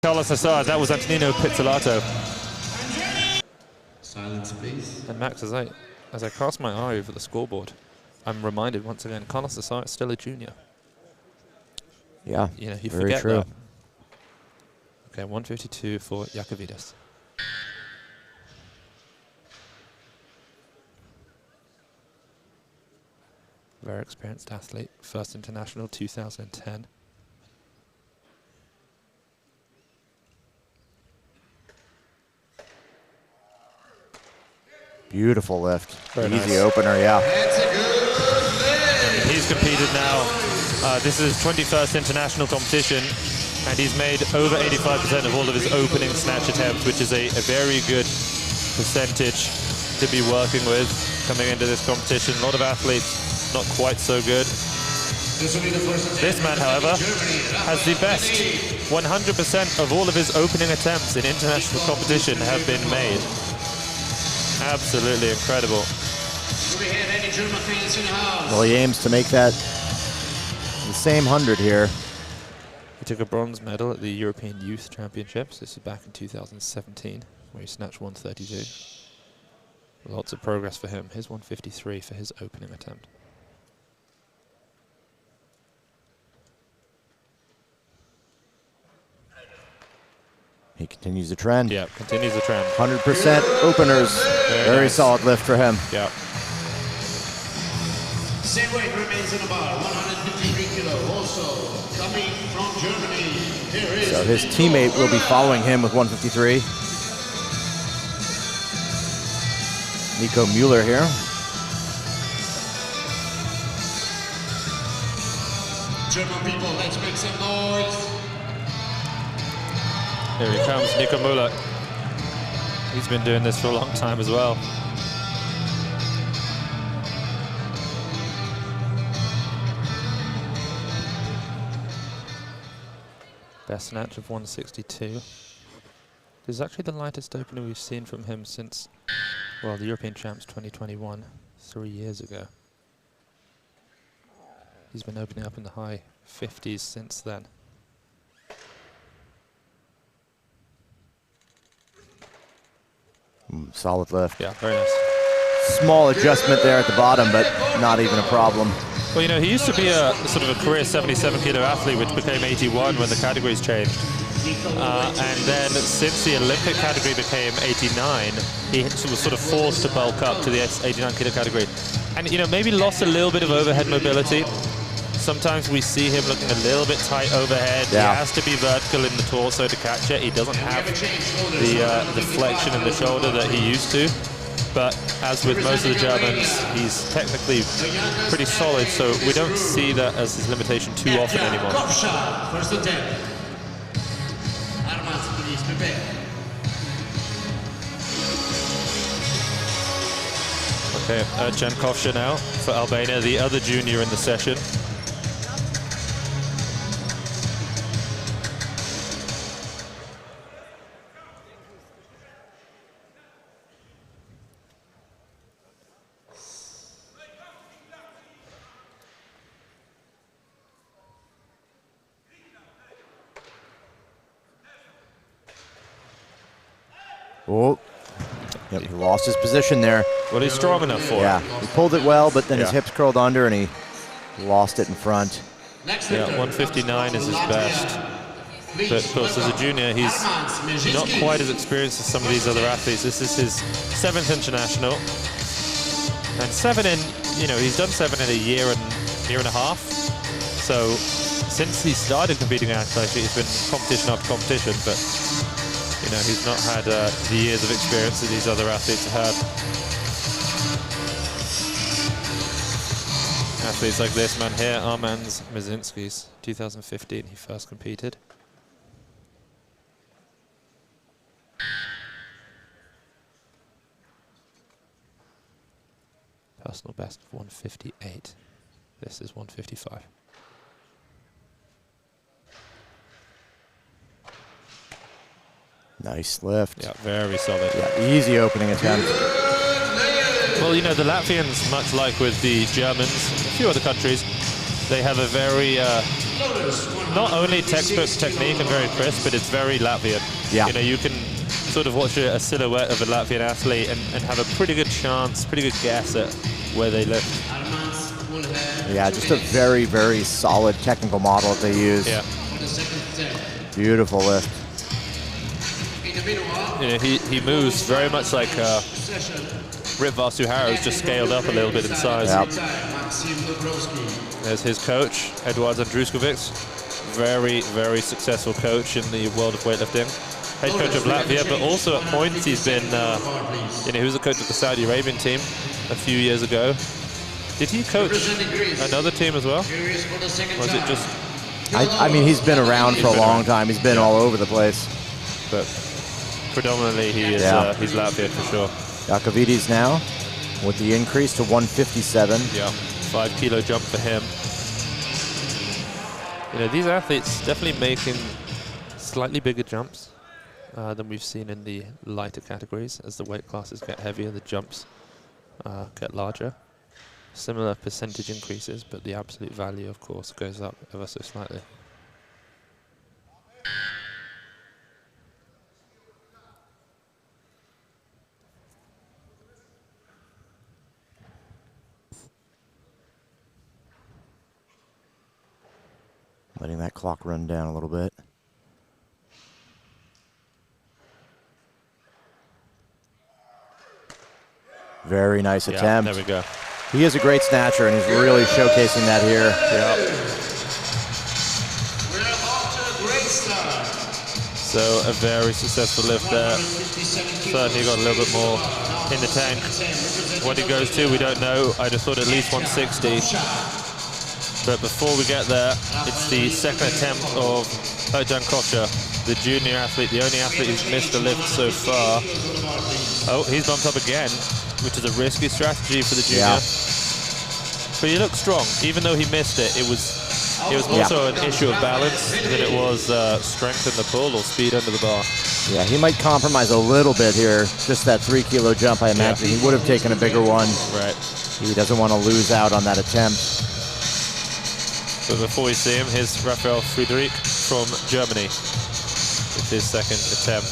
Karlos Nasar, that was Antonino Pizzolato. Silence, please. And Max, as I cast my eye over the scoreboard, I'm reminded once again, Karlos Nasar is still a junior. Yeah, you know, you very forget true. that. Okay, 152 for Yakovides. Very experienced athlete, first international 2010. Beautiful lift. Very Easy nice. opener, yeah. And he's competed now. This is his 21st international competition, and he's made over 85% of all of his opening snatch attempts, which is a very good percentage to be working with coming into this competition. A lot of athletes not quite so good. This man, however, has the best. 100% of all of his opening attempts in international competition have been made. Absolutely incredible. Well, he aims to make that the same 100 here. He took a bronze medal at the European Youth Championships. This is back in 2017, where he snatched 132. Lots of progress for him. His 153 for his opening attempt. He continues the trend. Yeah, continues the trend. 100% openers. Very nice. solid lift for him. Yeah. Same weight remains in the bar, 153 kilo. Also coming from Germany, here is... So his teammate will be following him with 153. Nico Mueller here. German people, let's make some noise. Here he comes, Nico Mueller. He's been doing this for a long time as well. Best snatch of 162. This is actually the lightest opener we've seen from him since, well, the European Champs 2021, 3 years ago. He's been opening up in the high 50s since then. Solid lift. Yeah, very nice. Small adjustment there at the bottom, but not even a problem. Well, you know, he used to be a sort of a career 77-kilo athlete, which became 81 when the categories changed. And then since the Olympic category became 89, he was sort of forced to bulk up to the 89-kilo category. And, you know, maybe lost a little bit of overhead mobility. Sometimes we see him looking a little bit tight overhead. Yeah. He has to be vertical in the torso to catch it. He doesn't have the flexion in the shoulder that he used to. But as with most of the Germans, he's technically pretty solid, so we don't see that as his limitation too often anymore. First attempt. Armas, please prepare. Okay, Jan Kovša now for Albania, the other junior in the session. Oh, yep, he lost his position there. Well, he's strong enough for Yeah, it. he pulled it well, but then his Yeah. hips curled under and he lost it in front. Yeah, 159 is his best. But of course, as a junior, he's not quite as experienced as some of these other athletes. This is his 7th international. And 7 in, you know, he's done 7 in a year and a half. So since he started competing actually, it's been competition after competition, but you know, he's not had the years of experience that these other athletes have had. Athletes like this man here, Armand Mazinskis, 2015, he first competed. Personal best of 158. This is 155. Nice lift. Yeah, very solid. Yeah, easy opening attempt. Well, you know, the Latvians, much like with the Germans, a few other countries, They have a very, not only textbook technique and very crisp, but it's very Latvian. Yeah. You know, you can sort of watch a silhouette of a Latvian athlete and have a pretty good chance, pretty good guess at where they lift. Yeah, just a very, very solid technical model that they use. Yeah. Beautiful lift. You know, he moves very much like Rip Vasuharo's, just scaled up a little bit in size. Yep. There's his coach, Eduard Andruskovic. Very, very successful coach in the world of weightlifting. Head coach of Latvia, but also at points he's been, you know, he was the coach of the Saudi Arabian team a few years ago. Did he coach another team as well? Or was it just... I mean, he's been around for a long time. He's been all over the place. But predominantly he is, he's Latvian for sure. Jakovides now with the increase to 157. Yeah, 5 kilo jump for him. You know, these athletes definitely making slightly bigger jumps than we've seen in the lighter categories. As the weight classes get heavier, the jumps get larger. Similar percentage increases, but the absolute value, of course, goes up ever so slightly. Letting that clock run down a little bit. Very nice attempt. There we go. He is a great snatcher, and he's really showcasing that here. Yeah. We're off to a great start. So a very successful lift there. Certainly got a little bit more in the tank. What he goes to, we don't know. I just thought at least 160. But before we get there, it's the second attempt of Ercan Koca, the junior athlete, the only athlete who's missed a lift so far. Oh, he's bumped up again, which is a risky strategy for the junior. Yeah. But he looked strong, even though he missed it. It was more so an issue of balance than it was strength in the pull or speed under the bar. Yeah, he might compromise a little bit here. Just that 3 kilo jump, I imagine. He would have taken a bigger one. Right. He doesn't want to lose out on that attempt. But before we see him, here's Raphael Friedrich from Germany with his second attempt.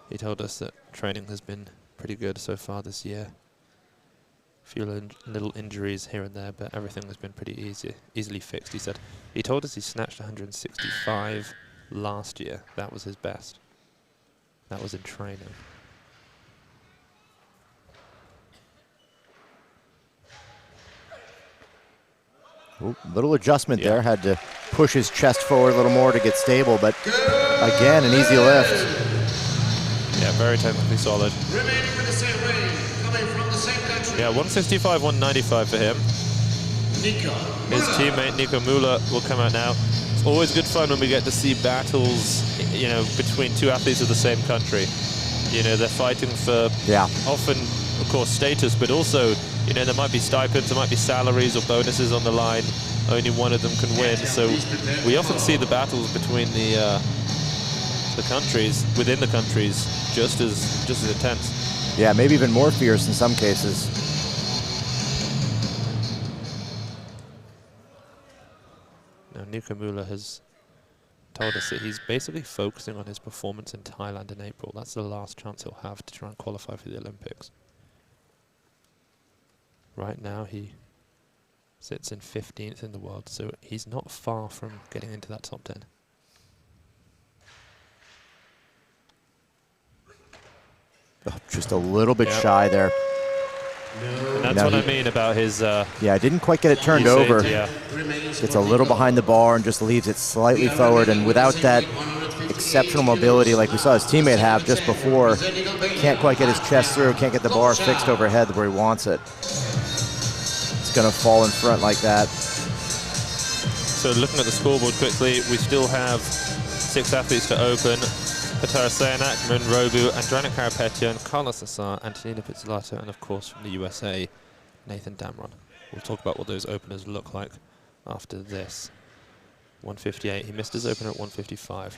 He told us that training has been pretty good so far this year. A few little injuries here and there, but everything has been pretty easily fixed, he said. He told us he snatched 165 last year. That was his best. That was in training. Ooh, little adjustment there. Had to push his chest forward a little more to get stable, but again, an easy lift. Yeah, very technically solid. Remaining with the same weight, coming from the same country. Yeah, 165, 195 for him. His teammate Nico Müller will come out now. It's always good fun when we get to see battles, you know, between two athletes of the same country. You know, they're fighting for often, of course, status, but also, you know, there might be stipends, there might be salaries or bonuses on the line. Only one of them can win. So we often see the battles between the countries, within the countries, just as intense. Yeah, maybe even more fierce in some cases. Now, Nico Müller has told us that he's basically focusing on his performance in Thailand in April. That's the last chance he'll have to try and qualify for the Olympics. Right now, he sits in 15th in the world, so he's not far from getting into that top 10. Oh, just a little bit shy there. And that's what I mean about his... yeah, didn't quite get it turned over. Yeah. Gets a little behind the bar and just leaves it slightly forward, and without that exceptional mobility like we saw his teammate have just before, can't quite get his chest through, can't get the bar fixed overhead where he wants it. It's going to fall in front like that. So looking at the scoreboard quickly, we still have 6 athletes to open. Petar Sayanak, Marin Robu, Andranik Karapetian, Karlos Nasar, Antonino Pizzolato, and of course from the USA, Nathan Damron. We'll talk about what those openers look like after this. 158, he missed his opener at 155.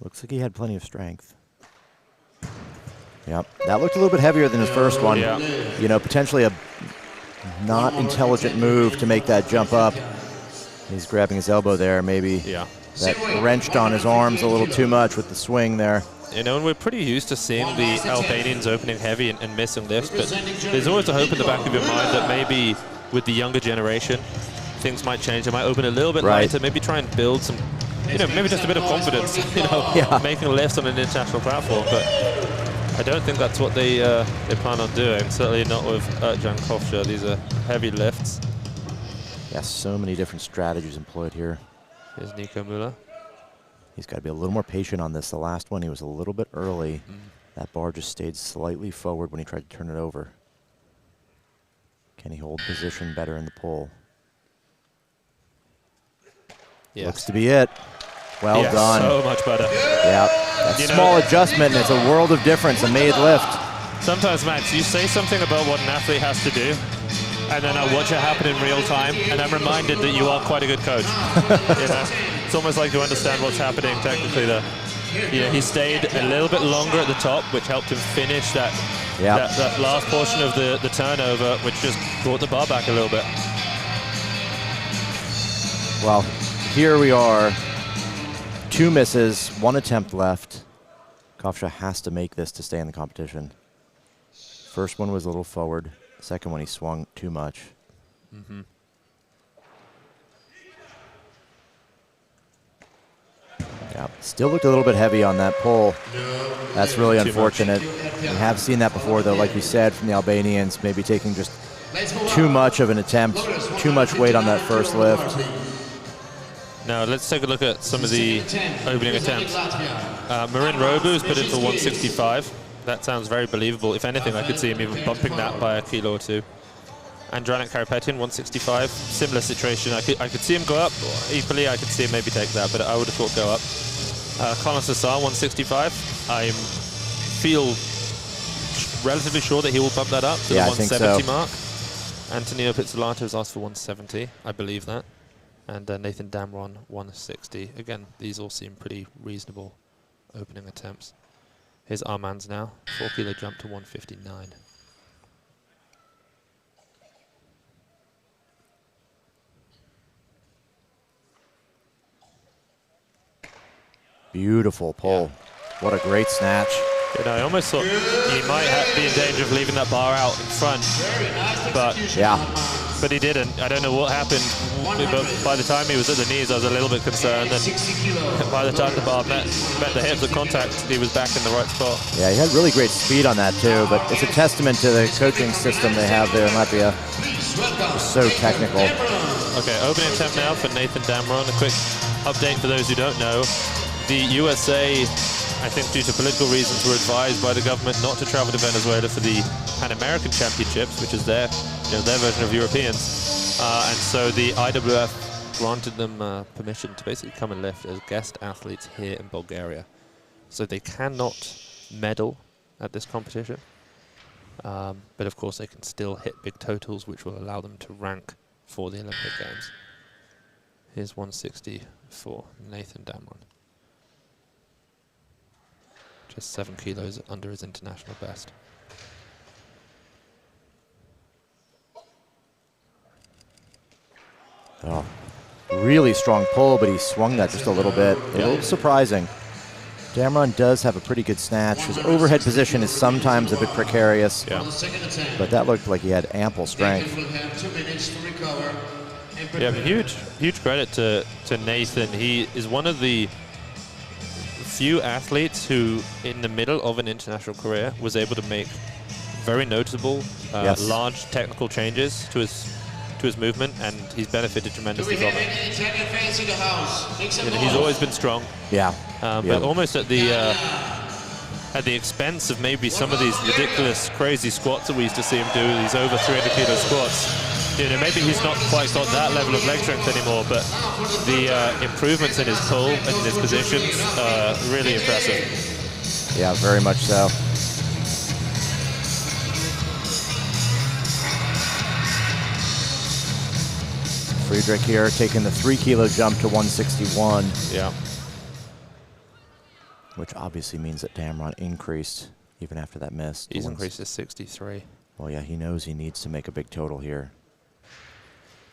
Looks like he had plenty of strength. Yep, that looked a little bit heavier than his first one. Yeah. You know, potentially a not intelligent move to make that jump up. He's grabbing his elbow there, maybe. Yeah. That wrenched on his arms a little too much with the swing there. You know, and we're pretty used to seeing the Albanians opening heavy and missing lifts, but there's always a hope in the back of your mind that maybe with the younger generation, things might change. They might open a little bit lighter, maybe try and build some, you know, maybe just a bit of confidence, you know, making lifts on an international platform. But I don't think that's what they plan on doing. Certainly not with Ercan Kofsha. These are heavy lifts. Yeah, so many different strategies employed here. Here's Nico Müller. He's got to be a little more patient on this. The last one, he was a little bit early. That bar just stayed slightly forward when he tried to turn it over. Can he hold position better in the pull? Yes. Looks to be it. Well done. So much better. Yeah, that small adjustment, and it's a world of difference, a made lift. Sometimes, Max, you say something about what an athlete has to do, and then I watch it happen in real time, and I'm reminded that you are quite a good coach. You know? It's almost like you understand what's happening technically there. You know, he stayed a little bit longer at the top, which helped him finish that last portion of the turnover, which just brought the bar back a little bit. Well, here we are. 2 misses, 1 attempt left. Kofsha has to make this to stay in the competition. First one was a little forward. Second one, he swung too much. Yeah, still looked a little bit heavy on that pull. That's really unfortunate. We have seen that before, though, like you said, from the Albanians, maybe taking just too much of an attempt, too much weight on that first lift. Now let's take a look at some of the opening attempts. Marin Robu is put in for 165. That sounds very believable. If anything, I could see him even bumping that by a kilo or two. Andranik Karapetian, 165. Similar situation. I could see him go up. Equally, I could see him maybe take that, but I would have thought go up. Karlos Nasar, 165. I feel relatively sure that he will bump that up to the 170 mark. Antonino Pizzolato has asked for 170. I believe that. And Nathan Damron, 160. Again, these all seem pretty reasonable opening attempts. Here's Armand's now. 4 kilo jump to 159. Beautiful pull. What a great snatch. You know, I almost thought he might be in danger of leaving that bar out in front, but he didn't. I don't know what happened, but by the time he was at the knees, I was a little bit concerned, and by the time the bar met the hips at contact, he was back in the right spot. Yeah, he had really great speed on that too, but it's a testament to the coaching system they have there in Latvia. So technical. Okay, opening attempt now for Nathan Damron. A quick update for those who don't know. The USA, I think due to political reasons, were advised by the government not to travel to Venezuela for the Pan American Championships, which is their version of Europeans. And so the IWF granted them permission to basically come and lift as guest athletes here in Bulgaria. So they cannot medal at this competition. But of course they can still hit big totals, which will allow them to rank for the Olympic Games. Here's 160 for Nathan Damron. Just 7 kilos under his international best. Oh, really strong pull, but he swung that just a little bit. A little surprising. Damron does have a pretty good snatch. His overhead position is sometimes a bit precarious, but that looked like he had ample strength. Yeah, huge credit to Nathan. He is one of the few athletes who, in the middle of an international career, was able to make very noticeable, large technical changes to his movement, and he's benefited tremendously from it. You know, he's always been strong. But almost at the expense of maybe some of these ridiculous, crazy squats that we used to see him do, these over 300 kilo squats. You know, maybe he's not quite got that level of leg strength anymore, but the improvements in his pull and in his positions are really impressive. Yeah, very much so. Friedrich here taking the 3 kilo jump to 161. Yeah. Which obviously means that Damron increased even after that miss. He's increased to 63. Well, yeah, he knows he needs to make a big total here.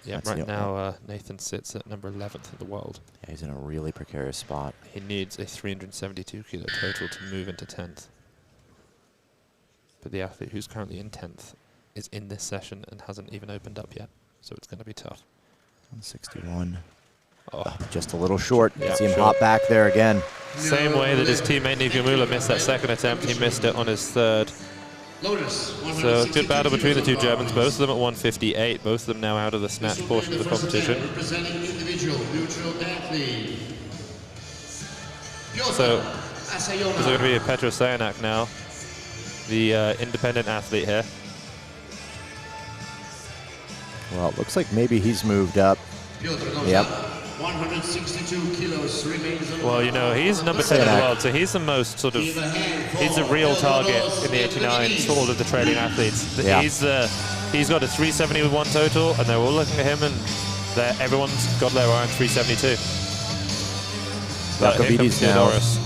Yeah, right now Nathan sits at number 11th in the world. Yeah, he's in a really precarious spot. He needs a 372 kilo total to move into 10th. But the athlete who's currently in 10th is in this session and hasn't even opened up yet, so it's going to be tough. 161. Oh, just a little short. You yeah, see him hop back there again. Same way that his teammate Nikamula missed that second attempt, he missed it on his third. So good battle between the two Germans, both of them at 158, both of them now out of the snatch portion of the competition. So there's going to be a Petro Sayanak now, the independent athlete here. Well, it looks like maybe he's moved up. Yep. 162 kilos remains on. Well, you know, he's number 10 in the world, so he's the most sort of, he's a real target in the 89 for all of the training athletes. Yeah. He's got a 371 total, and they're all looking at him, and everyone's got their eye on 372. But here comes Theodoros.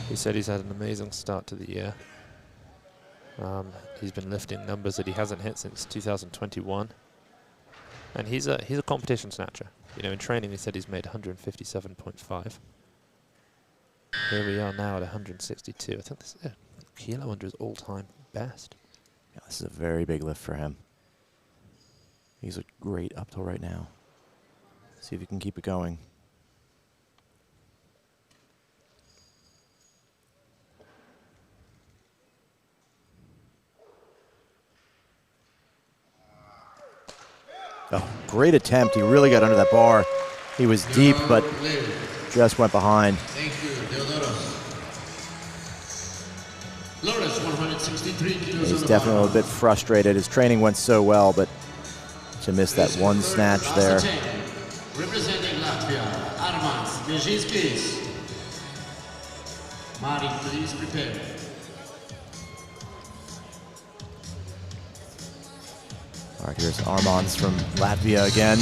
He said he's had an amazing start to the year. He's been lifting numbers that he hasn't hit since 2021, and he's a competition snatcher. You know, in training he said he's made 157.5. Here we are now at 162. I think this is a kilo under his all-time best. Yeah, this is a very big lift for him. He's a great up till right now. See if he can keep it going. Oh, great attempt. He really got under that bar. He was deep, but just went behind. Thank you, Theodoros. 163 kilos. He's definitely a little bit frustrated. His training went so well, but to miss that one snatch there. Representing Latvia, Armand Mežinskis. Marin, please prepare. All right, here's Armands from Latvia again.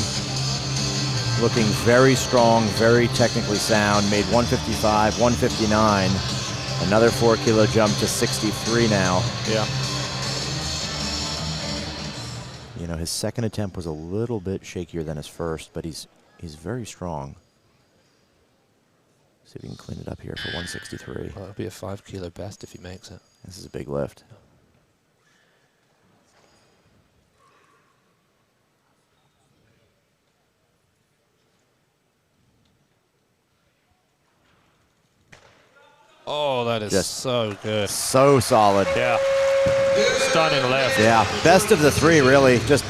Looking very strong, very technically sound. Made 155, 159. Another 4 kilo jump to 63 now. Yeah. You know, his second attempt was a little bit shakier than his first, but he's very strong. See if we can clean it up here for 163. Well, it'll be a 5 kilo best if he makes it. This is a big lift. Oh, that is just so good. So solid. Yeah. Stunning lift. Yeah. Best of the three, really. Just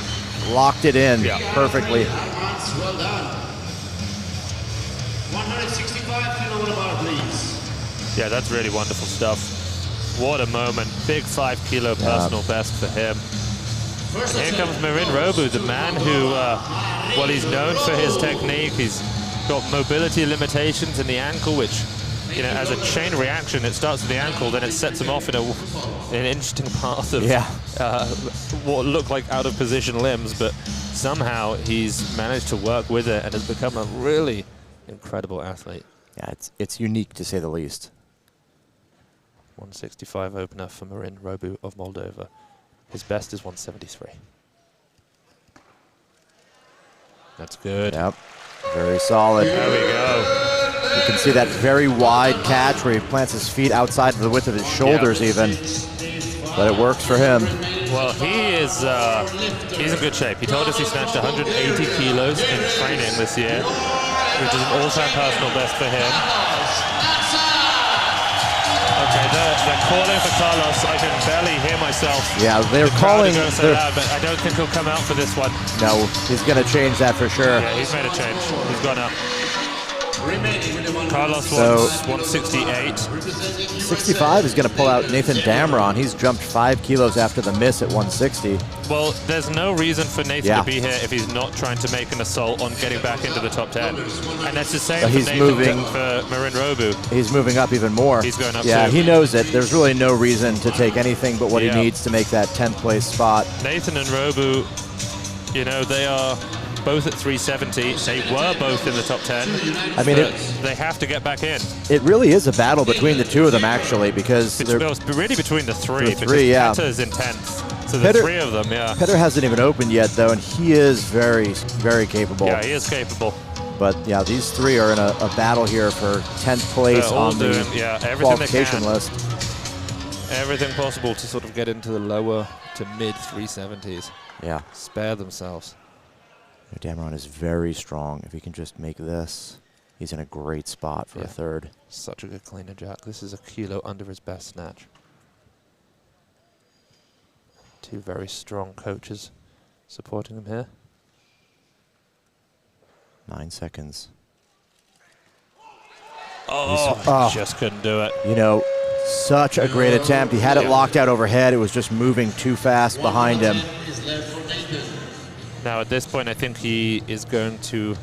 locked it in perfectly. Well done. 165 kilo bar, please. Yeah, that's really wonderful stuff. What a moment. Big 5 kilo personal best for him. And here comes Marin Robu, the man who, well, he's known for his technique. He's got mobility limitations in the ankle, which, you know, as a chain reaction, it starts with the ankle, then it sets him off in an interesting path of what look like out of position limbs, but somehow he's managed to work with it and has become a really incredible athlete. Yeah, it's unique to say the least. 165 opener for Marin Robu of Moldova. His best is 173. That's good. Yep, very solid. There we go. You can see that very wide catch where he plants his feet outside of the width of his shoulders even. But it works for him. Well, he's in good shape. He told us he snatched 180 kilos in training this year, which is an all-time personal best for him. Okay, they're calling for Karlos. I can barely hear myself. Yeah, they're calling. So loud, but I don't think he'll come out for this one. No, he's going to change that for sure. Yeah, he's made a change. He's gone out. Karlos wants 168. 65 is going to pull out Nathan Damron. He's jumped 5 kilos after the miss at 160. Well, there's no reason for Nathan to be here if he's not trying to make an assault on getting back into the top 10. And that's the same for Nathan for Marin Robu. He's moving up even more. He's going up too. He knows it. There's really no reason to take anything but what he needs to make that 10th place spot. Nathan and Robu, you know, they are both at 370. They were both in the top 10. I mean, they have to get back in. It really is a battle between the two of them, actually, because It's really between the three. Yeah. Petr is intense. So the three of them, yeah. Petr hasn't even opened yet, though, and he is very, very capable. Yeah, he is capable. But yeah, these three are in a battle here for 10th place on the qualification list. Everything possible to sort of get into the lower to mid 370s. Yeah. Spare themselves. Dameron is very strong. If he can just make this, he's in a great spot for a third. Such a good clean and jerk. This is a kilo under his best snatch. Two very strong coaches supporting him here. 9 seconds. Oh, just couldn't do it. You know, such a great attempt. He had it locked out overhead. It was just moving too fast behind him. Now at this point, I think he is going to...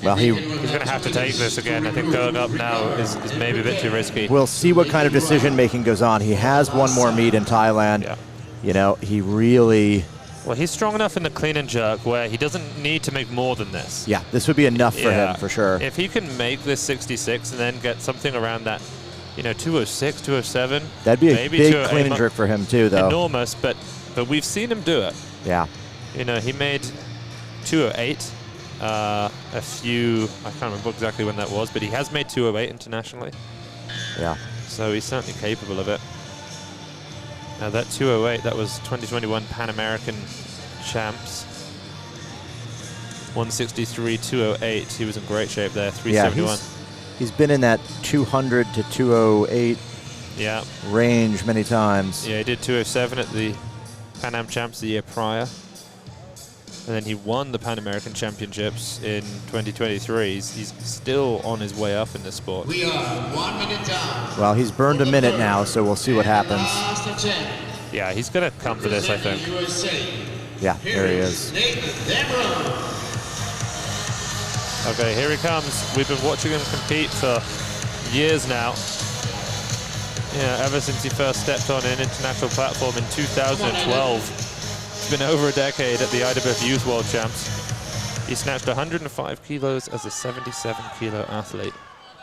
Well, he's going to have to take this again. I think going up now is maybe a bit too risky. We'll see what kind of decision-making goes on. He has one more meet in Thailand. Yeah. You know, he really... Well, he's strong enough in the clean and jerk where he doesn't need to make more than this. Yeah, this would be enough for him, for sure. If he can make this 66 and then get something around that, you know, 206, 207. That'd be a big clean and jerk for him, too, though. Enormous, but we've seen him do it. Yeah. You know, he made 208 a few, I can't remember exactly when that was, but he has made 208 internationally. Yeah. So he's certainly capable of it. Now that 208, that was 2021 Pan American champs. 163, 208. He was in great shape there. 371. Yeah, he's been in that 200 to 208 range many times. Yeah, he did 207 at the Pan Am Champs the year prior. And then he won the Pan American Championships in 2023. He's still on his way up in this sport. We are 1 minute down. Well, he's burned a minute now, so we'll see what happens. Yeah, he's going to come for this, I think. Yeah, there he is. Okay, here he comes. We've been watching him compete for years now. Yeah, ever since he first stepped on an international platform in 2012. It's been over a decade at the IWF Youth World Champs. He snatched 105 kilos as a 77-kilo athlete.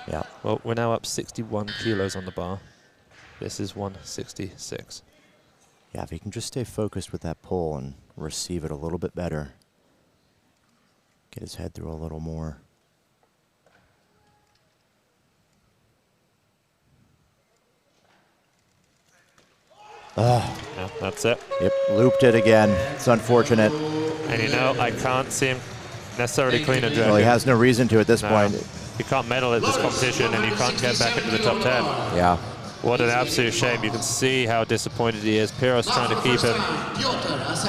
Yeah. Well, we're now up 61 kilos on the bar. This is 166. Yeah, if he can just stay focused with that pull and receive it a little bit better. Get his head through a little more. Yeah, that's it. Yep, looped it again. It's unfortunate. And you know, I can't see him necessarily clean and jerk. Well, he has no reason to at this point. He can't medal at this competition and he can't get back into the top 10. Yeah. What an absolute shame. You can see how disappointed he is. Piros trying to keep him,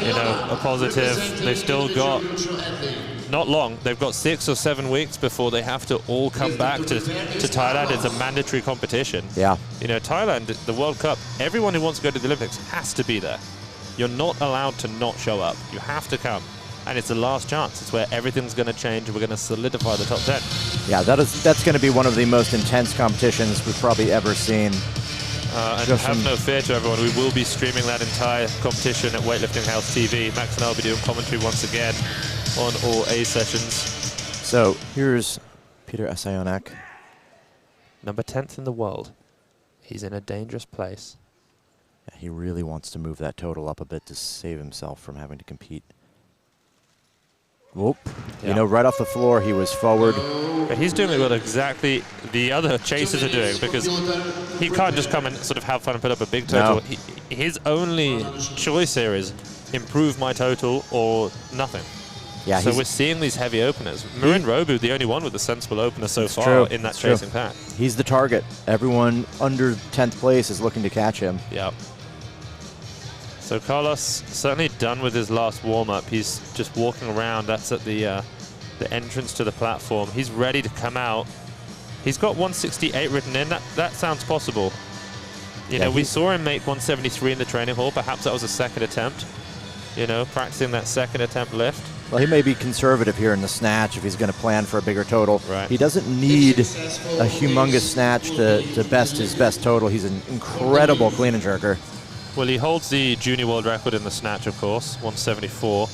you know, a positive. They've still got, not long, they've got 6 or 7 weeks before they have to all come back to Thailand. It's a mandatory competition. Yeah. You know, Thailand, the World Cup, everyone who wants to go to the Olympics has to be there. You're not allowed to not show up. You have to come. And it's the last chance. It's where everything's going to change and we're going to solidify the top 10. Yeah, that's going to be one of the most intense competitions we've probably ever seen. And have no fear to everyone, we will be streaming that entire competition at Weightlifting House TV. Max and I will be doing commentary once again on all A sessions. So here's Peter Asayonak. Number 10th in the world. He's in a dangerous place. Yeah, he really wants to move that total up a bit to save himself from having to compete. Whoop. Yeah. You know, right off the floor, he was forward. But he's doing what exactly the other chasers are doing, because he can't just come and sort of have fun and put up a big total. No. His only choice here is improve my total or nothing. Yeah, so we're seeing these heavy openers. Marin Robu, the only one with a sensible opener so far in that chasing pack. He's the target. Everyone under 10th place is looking to catch him. Yeah. So Karlos certainly done with his last warm-up. He's just walking around. That's at the entrance to the platform. He's ready to come out. He's got 168 written in. That sounds possible. You know, we saw him make 173 in the training hall. Perhaps that was a second attempt. You know, practicing that second attempt lift. Well, he may be conservative here in the snatch if he's going to plan for a bigger total. Right. He doesn't need a humongous snatch to best his best total. He's an incredible clean and jerker. Well, he holds the junior world record in the snatch, of course, 174.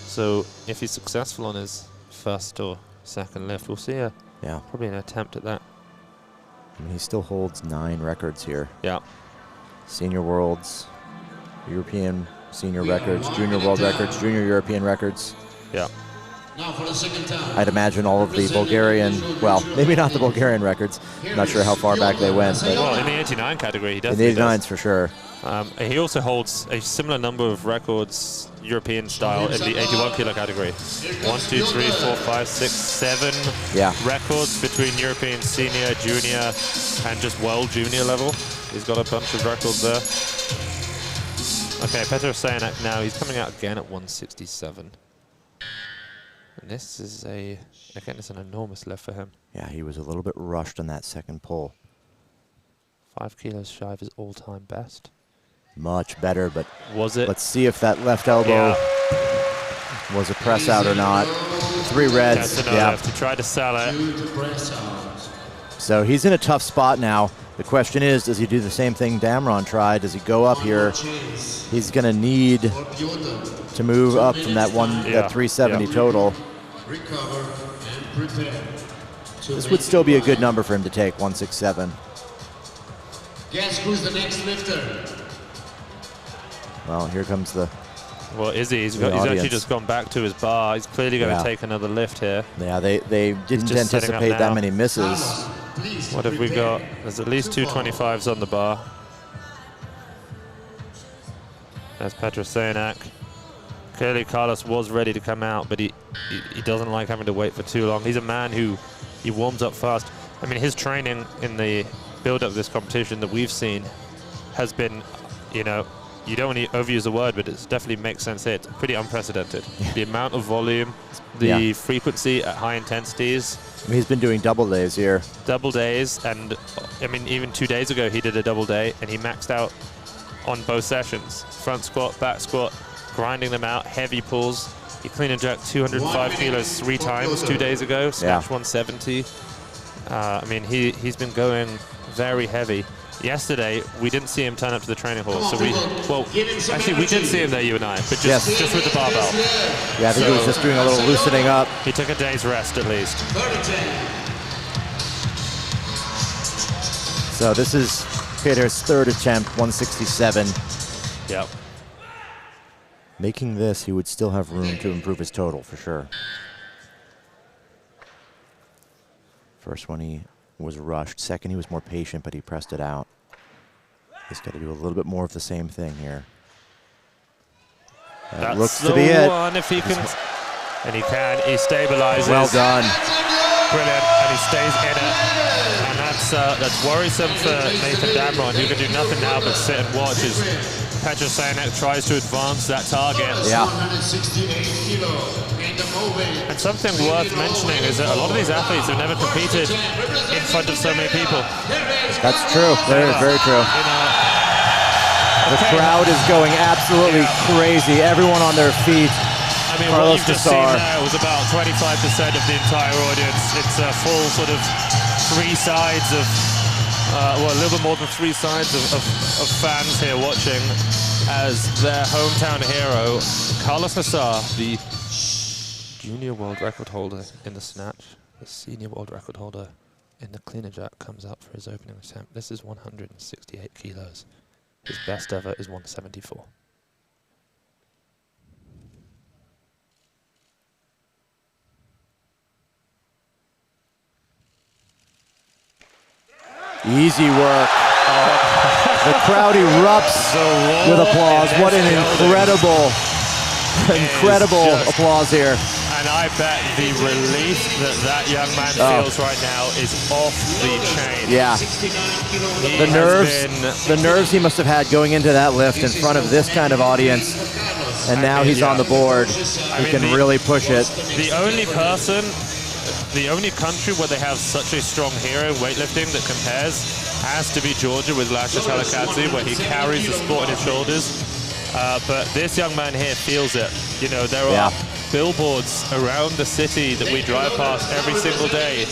So if he's successful on his first or second lift, we'll see probably an attempt at that. I mean, he still holds 9 records here. Yeah. Senior worlds, European senior records, junior world records, junior European records. Yeah. Now for the second time. I'd imagine all of the Bulgarian, well, maybe not the Bulgarian records. I'm not sure how far back they went. But well, in the 89 category, he does. In the 89s, for sure. He also holds a similar number of records, European style, in the 81 kilo category. 1, 2, 3, 4, 5, 6, 7 records between European senior, junior, and just world junior level. He's got a bunch of records there. Okay, Petr Sajanak now, he's coming out again at 167. And this is again, it's an enormous lift for him. Yeah, he was a little bit rushed on that second pull. 5 kilos shy of his all-time best. Much better, but was it? Let's see if that left elbow was a press out or not. 3 reds. That's another left. He tried to sell it. So he's in a tough spot now. The question is, does he do the same thing Damron tried? Does he go up here? He's going to need to move up from that 370 total. This would still be a good number for him to take, 167. Guess who's the next lifter? Well, here comes the... Well, is he? He's actually just gone back to his bar. He's clearly going to take another lift here. Yeah, they didn't anticipate that many misses. What have we got? There's at least 2 25s on the bar. There's Petr Sajanak. Clearly, Karlos was ready to come out, but he doesn't like having to wait for too long. He's a man who he warms up fast. I mean, his training in the build-up of this competition that we've seen has been, you know, you don't want to overuse the word, but it definitely makes sense here. It's pretty unprecedented. The amount of volume, the frequency at high intensities. I mean, he's been doing double days here. Double days, and I mean, even 2 days ago he did a double day, and he maxed out on both sessions. Front squat, back squat, grinding them out, heavy pulls. He clean and jerked 205 kilos 3 times 2 days ago, snatch 170. I mean, he's been going very heavy. Yesterday, we didn't see him turn up to the training hall, so actually we did see him there, you and I, but just with the barbell. Yeah, I think he was just doing a little loosening up. He took a day's rest at least. So this is Petr's 3rd attempt, 167. Yep. Making this, he would still have room to improve his total, for sure. First one he was rushed. Second, he was more patient, but he pressed it out. He's got to do a little bit more of the same thing here. That looks to be it. One if he can, and he can. He stabilizes. Well done. Brilliant, and he stays in it. And that's worrisome for Nathan Damron, who can do nothing now but sit and watch as Petr Sajanak tries to advance that target. Yeah. And something worth mentioning is that a lot of these athletes have never competed in front of so many people. That's true. That is very true. You know, the crowd is going absolutely crazy. Everyone on their feet. I mean, Karlos what you've just seen there was about 25% of the entire audience. It's a full sort of 3 sides of, well, a little bit more than 3 sides of fans here watching as their hometown hero, Karlos Nasar, the junior world record holder in the snatch, the senior world record holder in the clean and jerk, comes up for his opening attempt. This is 168 kilos. His best ever is 174. Easy work. The crowd erupts with applause. What an incredible applause here. And I bet the relief that young man feels right now is off the chain. Yeah. The nerves he must have had going into that lift in front of this kind of audience. And now he's on the board. He can really push it. The only country where they have such a strong hero in weightlifting that compares has to be Georgia with Lasha Talakadze, where he carries the sport on his shoulders. But this young man here feels it. You know, there are billboards around the city that we drive past every single day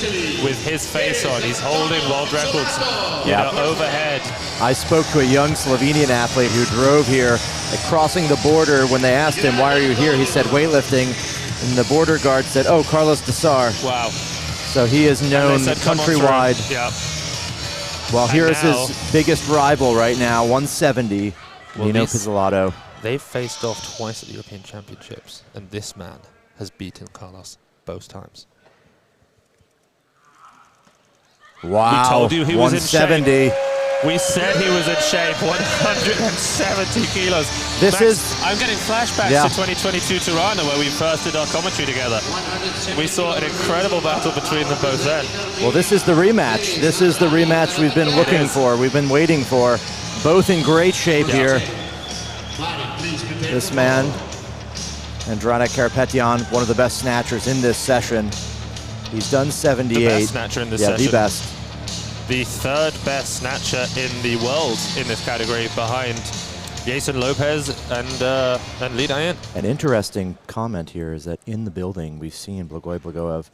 with his face on. He's holding world records, you know, overhead. I spoke to a young Slovenian athlete who drove here, crossing the border. When they asked him, why are you here? He said, weightlifting. And the border guard said, oh, Karlos Nasar. Wow. So he is known countrywide. Yeah. Well, here's his biggest rival right now, 170, Antonino Pizzolato. They've faced off twice at the European Championships, and this man has beaten Karlos both times. Wow, we told you he was 170. In shape. We said he was in shape, 170 kilos. I'm getting flashbacks to 2022 Tirana, where we first did our commentary together. We saw an incredible battle between them both then. Well, this is the rematch. This is the rematch we've been looking for, we've been waiting for. Both in great shape here. This man, Andranik Karapetyan, one of the best snatchers in this session. He's done 78. The best snatcher in this session. The best. The third best snatcher in the world in this category, behind Jason Lopez and Lee Dayan. An interesting comment here is that in the building we've seen Blagoy Blagoev,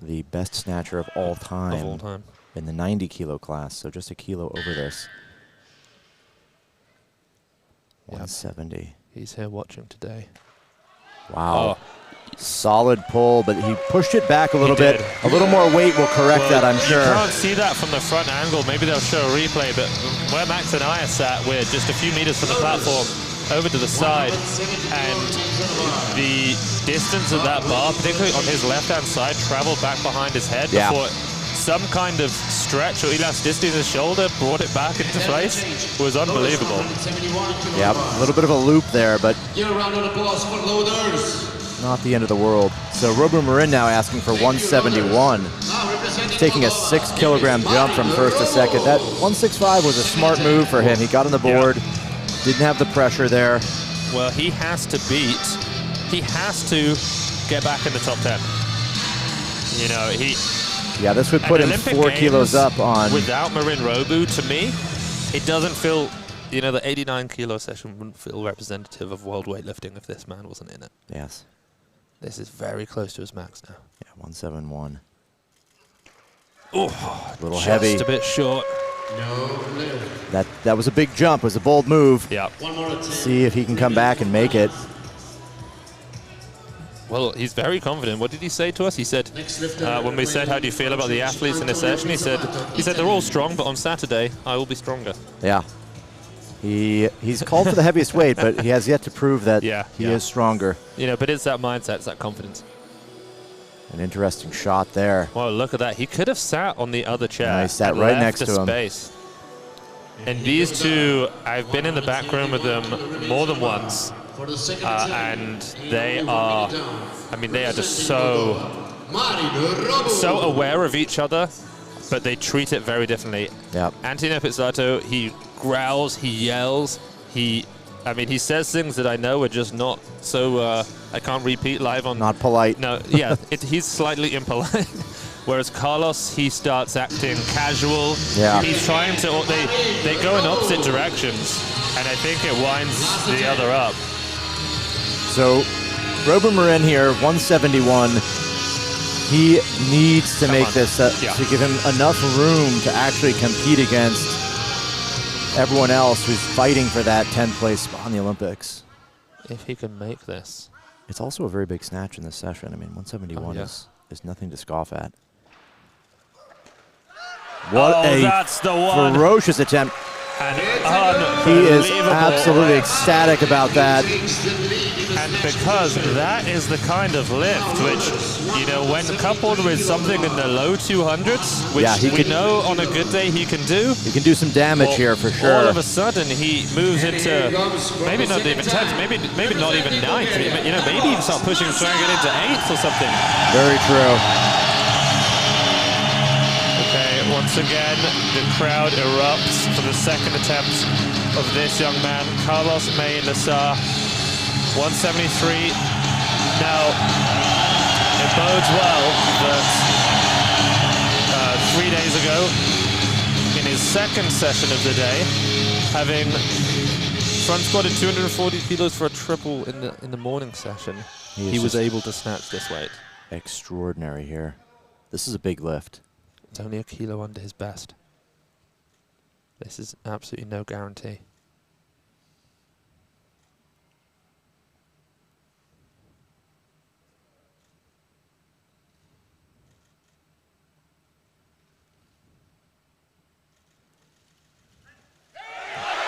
the best snatcher of all time, in the 90 kilo class, so just a kilo over this. 170. He's here watching today. Wow. Oh. Solid pull, but he pushed it back a little bit. A little more weight will correct that, I'm sure. You can't see that from the front angle. Maybe they'll show a replay, but where Max and I are sat, we're just a few meters from the platform over to the side, and the distance of that bar, particularly on his left-hand side, traveled back behind his head before some kind of stretch or elasticity in his shoulder brought it back into place. It was unbelievable. Yeah, a little bit of a loop there, but not the end of the world. So Robu Marin now asking for 171. Taking a 6 kilogram jump from first to second. That 165 was a smart move for him. He got on the board, didn't have the pressure there. Well, he has to get back in the top 10. You know, yeah, this would put him Olympic 4 kilos up on. Without Marin Robu, to me, it doesn't feel, you know, the 89 kilo session wouldn't feel representative of world weightlifting if this man wasn't in it. Yes. This is very close to his max now. Yeah, 171. Oh, a little heavy. Just a bit short. That was a big jump. It was a bold move. Yeah. See if he can come back and make it. Well, he's very confident. What did he say to us? He said, when we said, how do you feel about the athletes in this session? He said they're all strong, but on Saturday, I will be stronger. Yeah. He's called for the heaviest weight, but he has yet to prove that he is stronger. You know, but it's that mindset, it's that confidence. An interesting shot there. Well, look at that. He could have sat on the other chair. No, he sat right next to him. Space. And these two, I've been in the back room with them more than once. And they are, I mean, they are just so aware of each other, but they treat it very differently. Yep. Antonino Pizzolato, he growls, he yells, he says things that I know are just not so, I can't repeat live on. Not polite. No, yeah, he's slightly impolite. Whereas Karlos, he starts acting casual. Yeah. He's trying to, they go in opposite directions, and I think it winds the other up. So, Robu Marin here, 171. He needs to make this to give him enough room to actually compete against everyone else who's fighting for that 10th place spot in the Olympics. If he can make this. It's also a very big snatch in this session. I mean, 171 is nothing to scoff at. What that's the one. Ferocious attempt. And he is absolutely ecstatic about that. And because that is the kind of lift which, you know, when coupled with something in the low 200s, which we know on a good day he can do. He can do some damage here for sure. All of a sudden he moves into maybe not even 10th, maybe not even 9th. You know, maybe even start pushing, trying to get into 8th or something. Very true. Once again, the crowd erupts for the second attempt of this young man, Karlos Nasar, 173. Now, it bodes well that 3 days ago, in his second session of the day, having front squatted 240 kilos for a triple in the morning session, he was able to snatch this weight. Extraordinary here. This is a big lift. It's only a kilo under his best. This is absolutely no guarantee.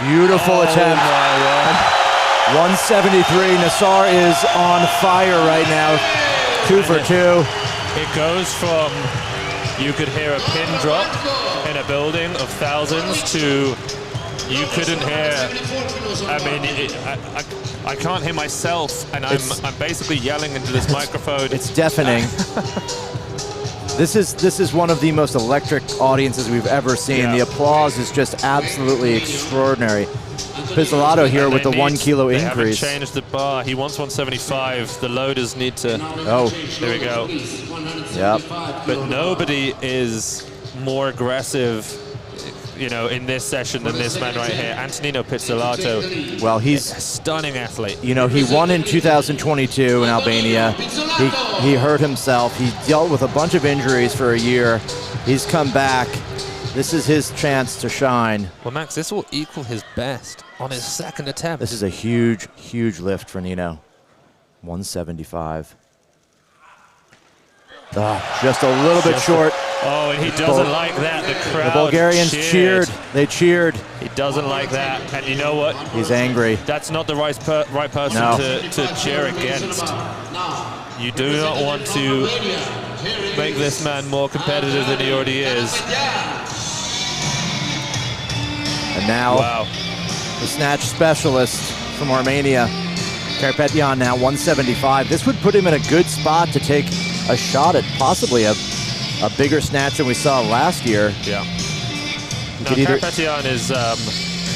Beautiful attempt. 173. Nasar is on fire right now. 2 for 2. It goes from you could hear a pin drop in a building of thousands to you couldn't hear. I mean, I can't hear myself, and I'm basically yelling into this microphone. It's deafening. This is one of the most electric audiences we've ever seen. Yeah. The applause is just absolutely extraordinary. Pizzolato here with the 1 kilo they increase. Haven't changed the bar. He wants 175. The loaders need to. Oh, there we go. Yep. But nobody is more aggressive, you know, in this session than this man right here, Antonino Pizzolato. Well, he's a stunning athlete. You know, he won in 2022 in Albania. He hurt himself. He dealt with a bunch of injuries for a year. He's come back. This is his chance to shine. Well, Max, this will equal his best on his second attempt. This is a huge, huge lift for Nino. 175. Just a little bit short. Oh, and he doesn't like that. The crowd The Bulgarians cheered. They cheered. He doesn't like that. And you know what? He's angry. That's not the right person to cheer against. You do not want to make this man more competitive than he already is. And now, the snatch specialist from Armenia, Karpetyan, now 175. This would put him in a good spot to take a shot at possibly a bigger snatch than we saw last year. Yeah. Now, Karpetyan is,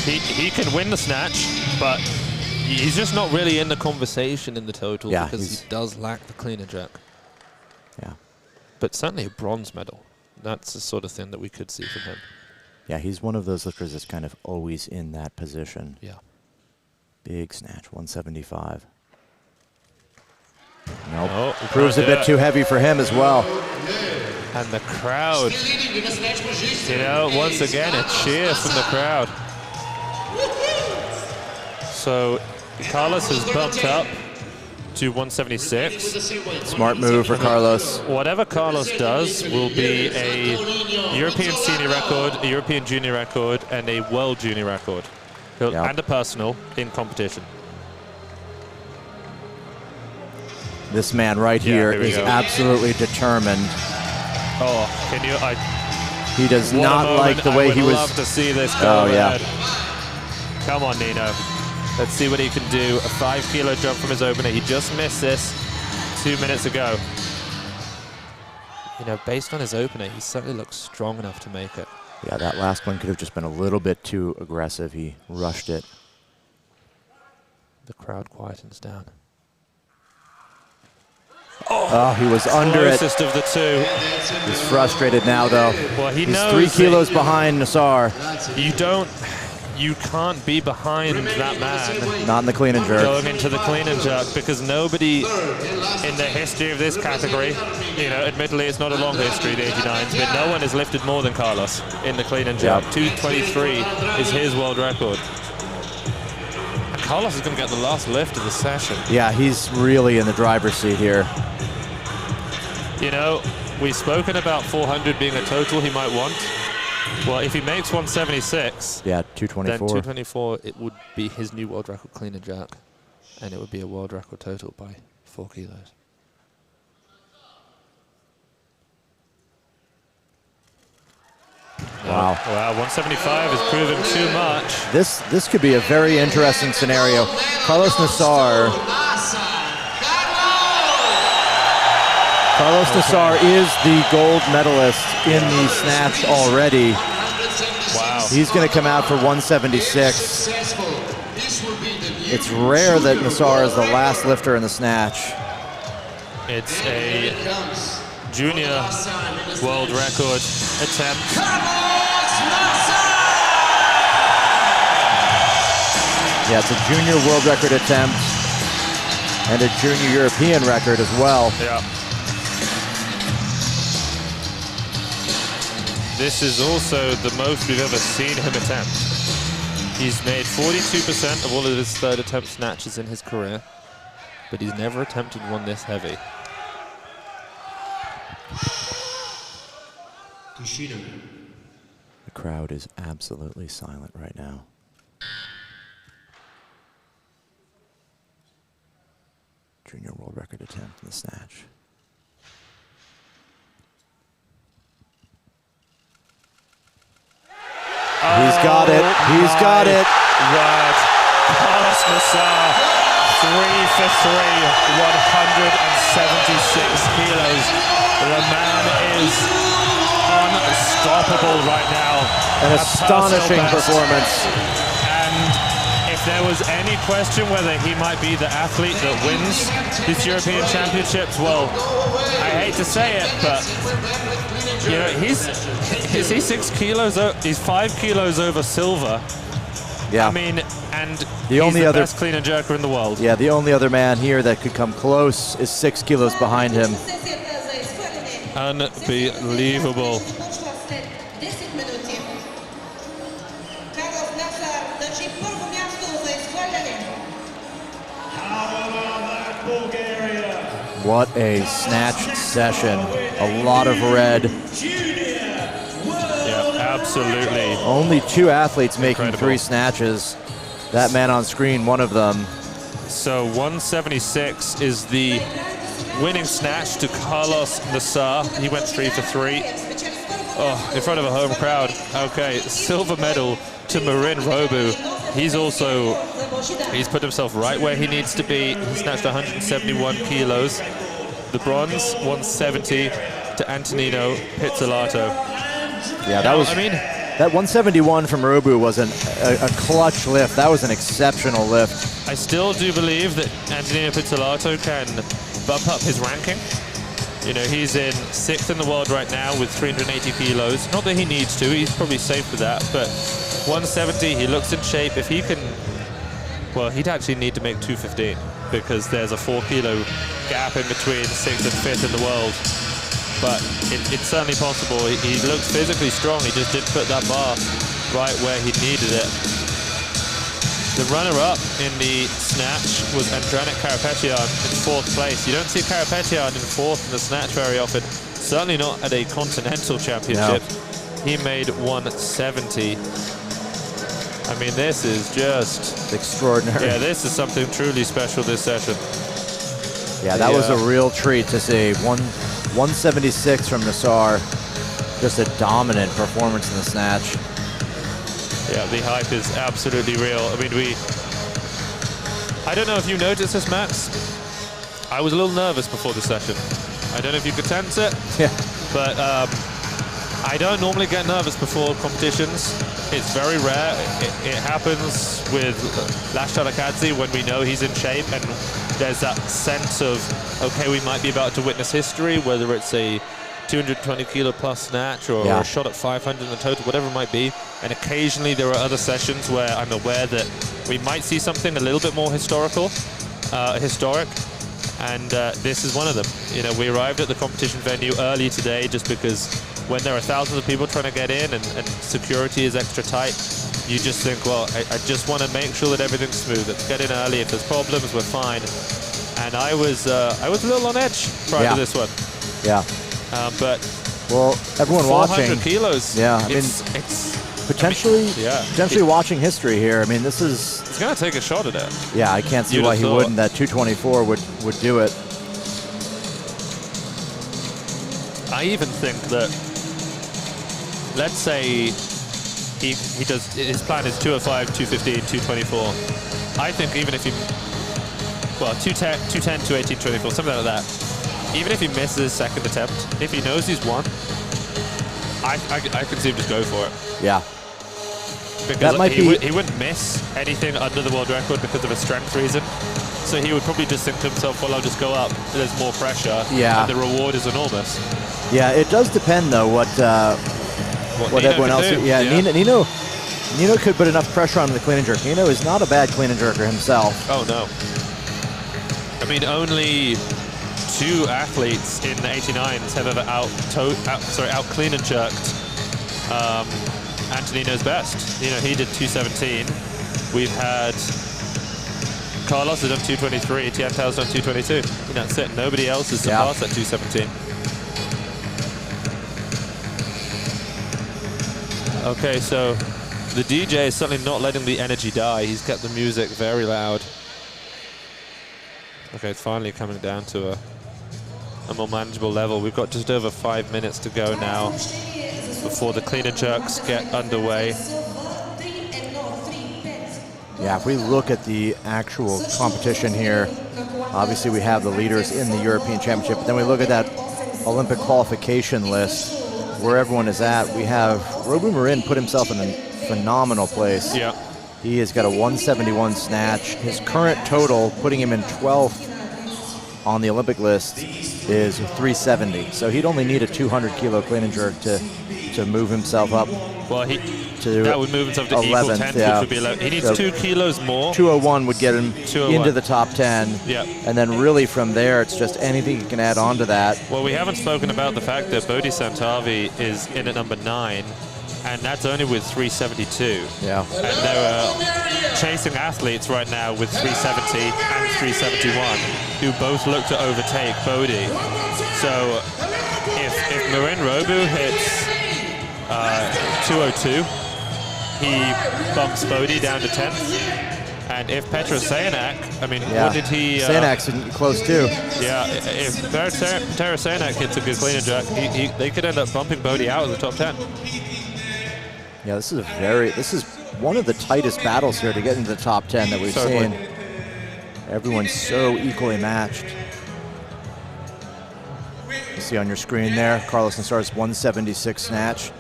he can win the snatch, but he's just not really in the conversation in the total because he does lack the clean and jerk. Yeah. But certainly a bronze medal. That's the sort of thing that we could see from him. Yeah, he's one of those lifters that's kind of always in that position. Yeah. Big snatch, 175. Nope. Oh, proves a bit too heavy for him as well. And the crowd, you know, once again, a cheer from the crowd. So Karlos has bumped up to 176. Smart move for Karlos. Whatever Karlos does will be a European senior record, a European junior record, and a world junior record. And a personal in competition. This man right here is absolutely determined. Oh, can you? He does not like the way he was. I would love to see this go ahead. Come on, Nino. Let's see what he can do. A 5 kilo jump from his opener. He just missed this 2 minutes ago. You know, based on his opener, he certainly looks strong enough to make it. Yeah, that last one could have just been a little bit too aggressive. He rushed it. The crowd quietens down. Oh, he was under it. Closest of the two. He's frustrated now, though. Well, he's knows 3 kilos behind Nasar. You can't be behind that man. Not in the clean and jerk. Going into the clean and jerk, because nobody in the history of this category, you know, admittedly it's not a long history, the 89s, but no one has lifted more than Karlos in the clean and jerk. 223 is his world record. And Karlos is going to get the last lift of the session. Yeah, he's really in the driver's seat here. You know, we've spoken about 400 being a total he might want. Well, if he makes 176, yeah, 224. Then 224, it would be his new world record clean and jerk, and it would be a world record total by 4 kilos. Wow. Wow, 175 is proving too much. This could be a very interesting scenario. Karlos Nasar. Karlos Nasar is the gold medalist in the snatch already. Wow. He's going to come out for 176. It's rare that Nasar is the last lifter in the snatch. It's a junior world record attempt. Yeah, it's a junior world record attempt. And a junior European record as well. Yeah. This is also the most we've ever seen him attempt. He's made 42% of all of his third attempt snatches in his career, but he's never attempted one this heavy. The crowd is absolutely silent right now. Junior world record attempt in the snatch. He's got it. He's got it. Word. Karlos Nasar, 3 for 3, 176 kilos. The man is unstoppable right now. An astonishing performance. And if there was any question whether he might be the athlete that wins this European Championships, well, I hate to say it, but you know, he's 6 kilos? He's 5 kilos over silver. Yeah. I mean, and the only he's the other best clean and jerker in the world. Yeah, the only other man here that could come close is 6 kilos behind him. Unbelievable. What a snatch session. A lot of red. Yeah, absolutely. Only 2 athletes making Incredible. 3 snatches. That man on screen, one of them. So 176 is the winning snatch to Karlos Nasar. He went 3 for 3. Oh, in front of a home crowd. Okay, silver medal to Marin Robu. He's put himself right where he needs to be. He snatched 171 kilos. The bronze, 170 to Antonino Pizzolato. Yeah, that was. I mean, that 171 from Robu was a clutch lift. That was an exceptional lift. I still do believe that Antonino Pizzolato can bump up his ranking. You know, he's in 6th in the world right now with 380 kilos. Not that he needs to, he's probably safe with that, but 170, he looks in shape. If he can, well, he'd actually need to make 215 because there's a 4 kilo gap in between 6th and 5th in the world. But it's certainly possible. He looks physically strong, he just didn't put that bar right where he needed it. The runner-up in the snatch was Andranik Karapetyan in 4th place. You don't see Karapetyan in 4th in the snatch very often, certainly not at a continental championship. No. He made 170. I mean, this is just extraordinary. Yeah, this is something truly special this session. Yeah, that was a real treat to see. 176 from Nasar. Just a dominant performance in the snatch. Yeah, the hype is absolutely real. I mean, I don't know if you noticed this, Max. I was a little nervous before the session. I don't know if you could sense it. Yeah. But I don't normally get nervous before competitions. It's very rare. It happens with Lash Talakadze when we know he's in shape and there's that sense of, okay, we might be about to witness history, whether it's a 220 kilo plus snatch or a shot at 500 in the total, whatever it might be. And occasionally there are other sessions where I'm aware that we might see something a little bit more historic. And this is one of them. You know, we arrived at the competition venue early today just because when there are thousands of people trying to get in and security is extra tight, you just think, well, I just want to make sure that everything's smooth. Let's get in early. If there's problems, we're fine. And I was a little on edge prior to this one. Yeah. But well, everyone 400 watching. kilos. Yeah, I mean, it's potentially watching history here. I mean, this is. He's gonna take a shot at it. Yeah, I can't see why he wouldn't. That 224 would do it. I even think that, let's say he does, his plan is 205, 215, 224. I think even if he, well, 210, 218, 224, something like that. Even if he misses his second attempt, if he knows he's won, I can see him just go for it. Yeah. Because that might he wouldn't miss anything under the world record because of a strength reason. So he would probably just think to himself, well, I'll just go up. There's more pressure. Yeah. And the reward is enormous. Yeah, it does depend, though, what everyone else... Yeah, Nino could put enough pressure on the clean and jerk. Nino is not a bad clean and jerker himself. Oh, no. I mean, only 2 athletes in the 89s have ever out clean and jerked Antonino's best. You know, he did 217. We've had Karlos has done 223. Tiantao's done 222. And that's it. Nobody else has surpassed that 217. Okay, so the DJ is certainly not letting the energy die. He's kept the music very loud. Okay, it's finally coming down to a more manageable level. We've got just over 5 minutes to go now before the clean and jerks get underway. Yeah, if we look at the actual competition here, obviously we have the leaders in the European Championship, but then we look at that Olympic qualification list where everyone is at. We have Robu Marin put himself in a phenomenal place. Yeah. He has got a 171 snatch. His current total, putting him in 12th on the Olympic list, is 370. So he'd only need a 200-kilo clean and jerk to move himself up. Well, that would move himself to 11th, equal 10th, yeah. which would be low. He needs 2 kilos more. 201 would get him into the top 10. Yeah. And then really from there, it's just anything you can add on to that. Well, we haven't spoken about the fact that Bodhi Santavi is in at number 9, and that's only with 372. Yeah. And they're chasing athletes right now with 370 and 371, who both look to overtake Bodhi. So if Marin Robu hits 202, he bumps Bodhi down to 10th. And if Petr Sayanak, I mean, what did he... Sayanak's close too. Yeah, if Petr Sayanak hits a good clean and jerk, they could end up bumping Bodhi out of the top 10. Yeah, this is one of the tightest battles here to get into the top 10 that we've seen. Everyone's so equally matched. You see on your screen there, Karlos Nasar's 176 snatch.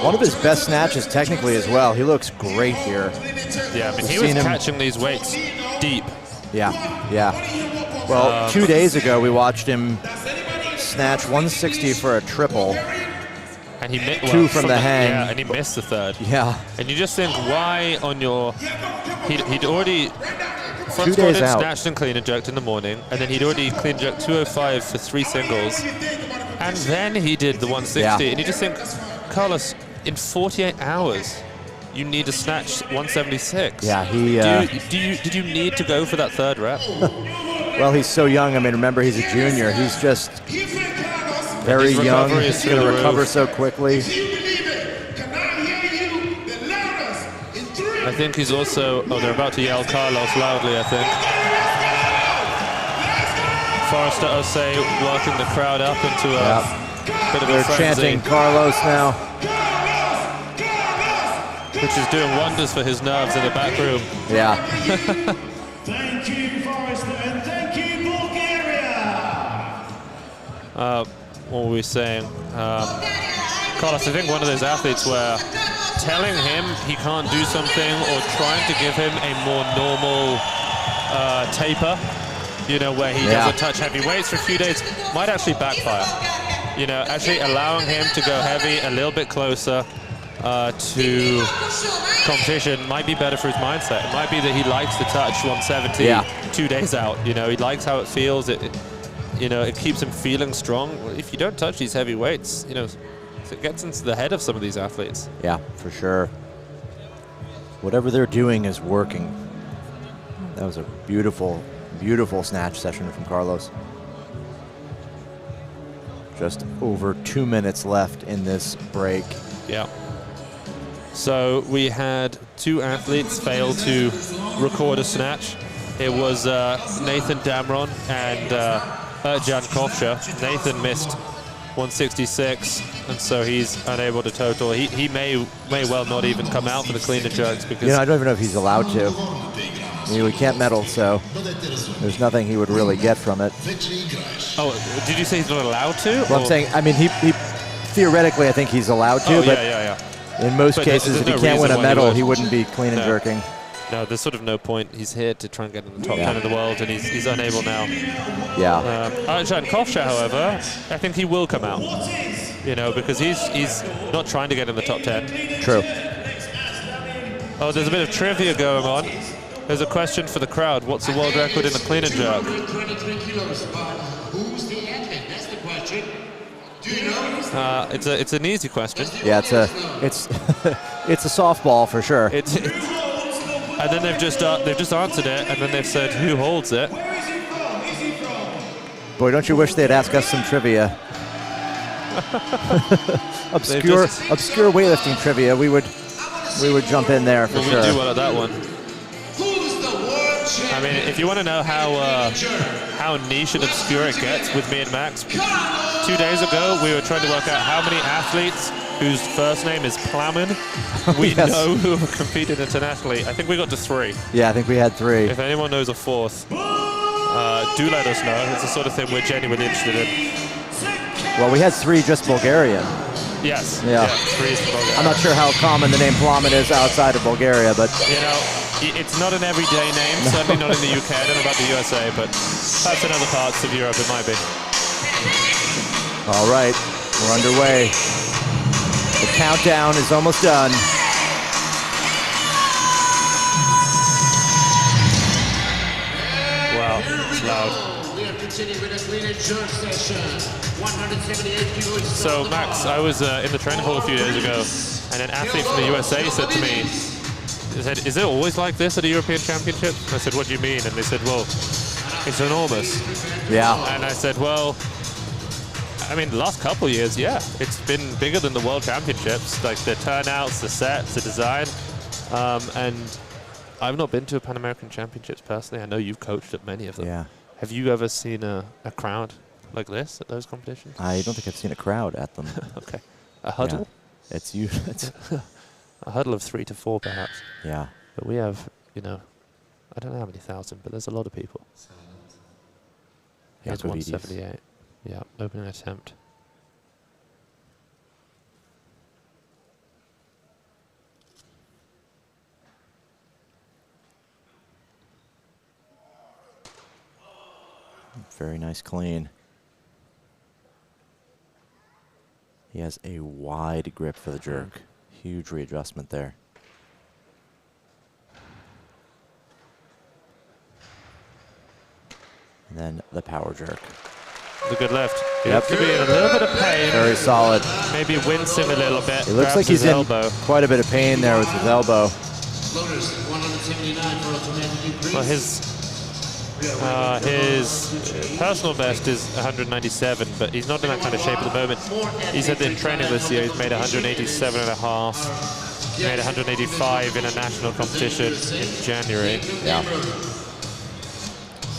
One of his best snatches technically as well. He looks great here. Yeah, I mean, he was catching these weights deep. Yeah. Well, 2 days ago we watched him snatch 160 for a triple. And he missed 2 from the hang. Yeah, and he missed the 3rd. Yeah. And you just think, why on your... He'd already... 2 days out. Snatched and clean and jerked in the morning, and then he'd already clean and jerked 205 for 3 singles. And then he did the 160. Yeah. And you just think, Karlos, in 48 hours, you need to snatch 176. Yeah, he... Did you need to go for that 3rd rep? Well, he's so young. I mean, remember, he's a junior. He's just very young. He's going to recover so quickly. I think he's also... Oh, they're about to yell Karlos loudly, I think. Forrester Osei working the crowd up into a bit of a frenzy. They're chanting Karlos now. Which is doing wonders for his nerves in the back room. Yeah. Thank you, Forrester, and thank you, Bulgaria. What were we saying? Karlos, I think one of those athletes where telling him he can't do something or trying to give him a more normal taper, you know, where he doesn't touch heavy weights for a few days, might actually backfire. You know, actually allowing him to go heavy a little bit closer to competition might be better for his mindset. It might be that he likes to touch 170 2 days out. You know, he likes how it feels. You know, it keeps him feeling strong. If you don't touch these heavy weights, you know, it gets into the head of some of these athletes. Yeah, for sure. Whatever they're doing is working. That was a beautiful, beautiful snatch session from Karlos. Just over 2 minutes left in this break. Yeah. So we had 2 athletes fail to record a snatch. It was Nathan Damron and Ercan Kovcha. Nathan missed 166, and so he's unable to total. He may well not even come out for the clean and jerks because... You know, I don't even know if he's allowed to. I mean, we can't medal, so there's nothing he would really get from it. Oh, did you say he's not allowed to? Well, I'm saying, I mean, he theoretically, I think he's allowed to, but in most cases, if he can't win a medal, he wouldn't be clean and jerking. No, there's sort of no point. He's here to try and get in the top 10 in the world, and he's unable now. Yeah. Ercan Kovcha, however, I think he will come out. You know, because he's not trying to get in the top 10. True. Oh, there's a bit of trivia going on. There's a question for the crowd. What's the world record in the clean and jerk? 23 kilos, but who's the athlete? That's the question. Do you know? It's an easy question. Yeah, it's a softball for sure. And then they've just answered it, and then they've said who holds it. Boy, don't you wish they'd ask us some trivia? obscure weightlifting trivia. We would jump in there for sure. We do well at that one. I mean, if you want to know how niche and obscure it gets with me and Max, 2 days ago we were trying to work out how many athletes whose first name is Plowman we know who have competed internationally. I think we got to 3. Yeah, I think we had 3. If anyone knows a 4th, do let us know. It's the sort of thing we're genuinely interested in. Well, we had 3 just Bulgarian. Yes. Yeah. 3 is Bulgarian. I'm not sure how common the name Plowman is outside of Bulgaria, but you know, it's not an everyday name. Certainly not in the UK. I don't know about the USA, but perhaps in other parts of Europe it might be. All right, we're underway. The countdown is almost done. Wow, it's loud. We are continuing with a clean and jerk session. 178 kilos. So Max, I was in the training hall a few days ago, and an athlete from the USA said to me, he said, "Is it always like this at a European Championship?" I said, "What do you mean?" And they said, "Well, it's enormous." Yeah. And I said, "Well, I mean, the last couple of years, yeah, it's been bigger than the World Championships. Like the turnouts, the sets, the design, and I've not been to a Pan American Championships personally. I know you've coached at many of them. Yeah. Have you ever seen a crowd like this at those competitions? I don't think I've seen a crowd at them. Okay. A huddle? Yeah. It's you. A huddle of 3 to 4, perhaps. Yeah. But we have, you know, I don't know how many thousand, but there's a lot of people. Here's 178. Yeah, opening attempt. Very nice clean. He has a wide grip for the jerk. Huge readjustment there. And then the power jerk. It's a good lift. He looks to be in a little bit of pain. Very solid. Maybe wincing a little bit. It looks like he's in quite a bit of pain there with his elbow. Well, his personal best is 197, but he's not in that kind of shape at the moment. He said that in training this year he's made 187.5. He made 185 in a national competition in January. Yeah.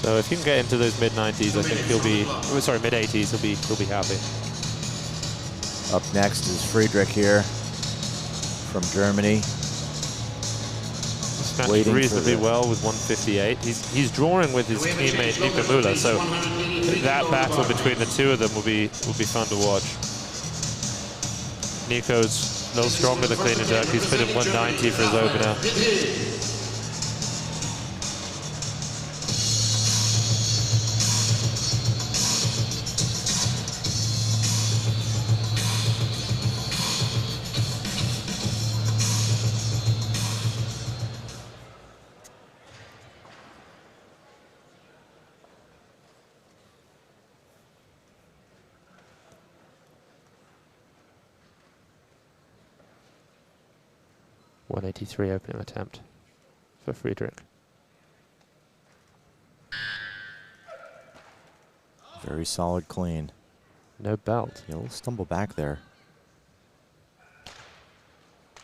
So if he can get into those mid-90s, I think he'll be, sorry, mid-80s, he'll be happy. Up next is Friedrich here from Germany. Snatched reasonably well with 158. He's drawing with his teammate Nico Müller, so that battle between the two of them will be fun to watch. Nico's a little stronger than clean and jerk. He's put in 190 for his opener. .183 opening attempt for Friedrich. Very solid clean. No belt. He'll stumble back there.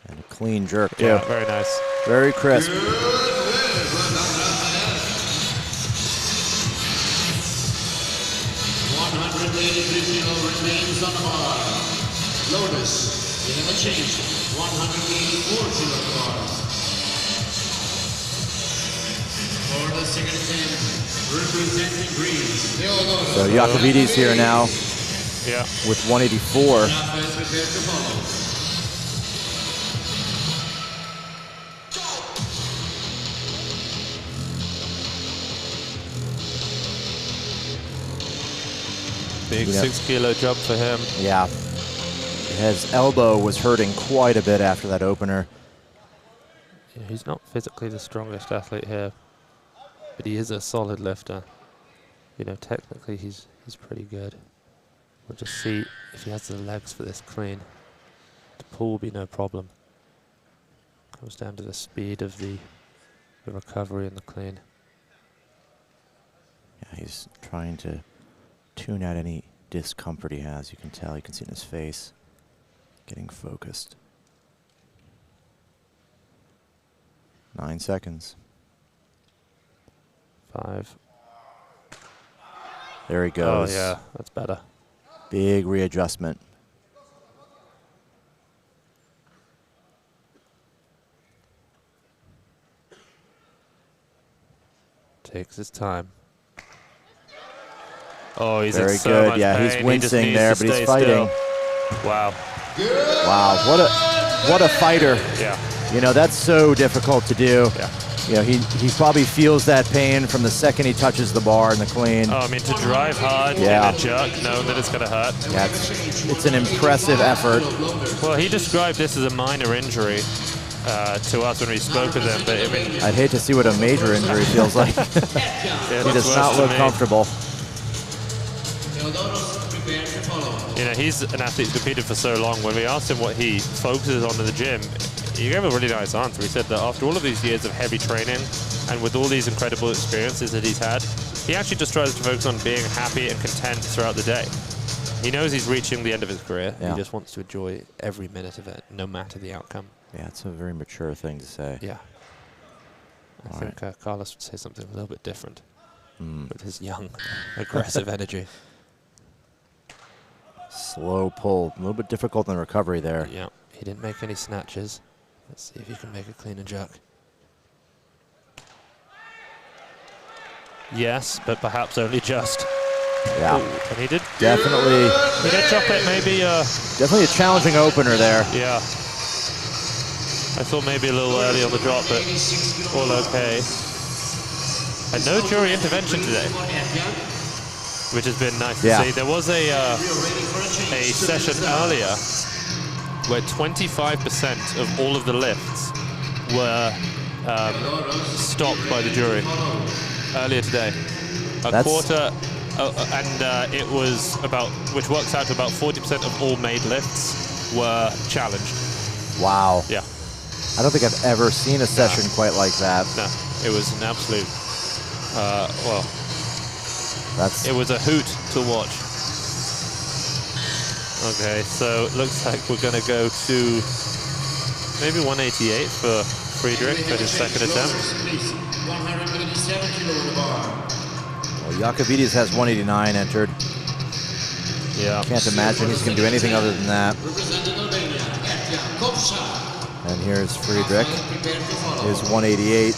And a clean jerk, too. Yeah, very nice. Very crisp. 183 kilo remains on the bar. Lotus, we have a change. 184 kilograms. For the second attempt, representing Greece. So Iacovides here now. Yeah. With 184. Big 6 kilo jump for him. Yeah. His elbow was hurting quite a bit after that opener. you know, he's not physically the strongest athlete here, but he is a solid lifter. You know, technically he's pretty good. We'll just see if he has the legs for this clean. The pull will be no problem. Comes down to the speed of the recovery and the clean. Yeah, he's trying to tune out any discomfort he has. You can tell, you can see in his face, getting focused. 9 seconds. 5. There he goes. Oh yeah, that's better. Big readjustment. Takes his time. Oh, he's very in so good. much Yeah, pain. he's wincing there, but he's fighting. Still. Wow. Wow, what a fighter. Yeah. You know, that's so difficult to do. Yeah. You know, he probably feels that pain from the second he touches the bar in the clean. Oh, I mean, to drive hard in a jerk, knowing that it's going to hurt. Yeah, it's an impressive effort. Well, he described this as a minor injury to us when we spoke with him, but I mean, I'd hate to see what a major injury feels like. yeah, He does not look comfortable. You know, he's an athlete who's competed for so long. When we asked him what he focuses on in the gym, he gave a really nice answer. He said that after all of these years of heavy training and with all these incredible experiences that he's had, he actually just tries to focus on being happy and content throughout the day. He knows he's reaching the end of his career. Yeah. He just wants to enjoy every minute of it, no matter the outcome. Yeah, it's a very mature thing to say. Yeah. I think Karlos would say something a little bit different with his young, aggressive energy. Slow pull, a little bit difficult in the recovery there. Yeah, he didn't make any snatches. Let's see if he can make a clean and jerk. Yes, but perhaps only just. Yeah. Ooh, and he did. Definitely. He did drop it, maybe. Definitely a challenging opener there. Yeah. I thought maybe a little early on the drop, but all okay. And no jury intervention today, which has been nice to see. There was a session earlier where 25% of all of the lifts were stopped by the jury earlier today. A quarter, and it was about, which works out to about 40% of all made lifts were challenged. Wow. Yeah. I don't think I've ever seen a session quite like that. No, it was an absolute, well, it was a hoot to watch. Okay, so it looks like we're going to go to maybe 188 for Friedrich for his second attempt. 187 kilo in the bar. Well, Yakovides has 189 entered. Yeah. Can't imagine he's going to do anything other than that. And here's Friedrich, his 188.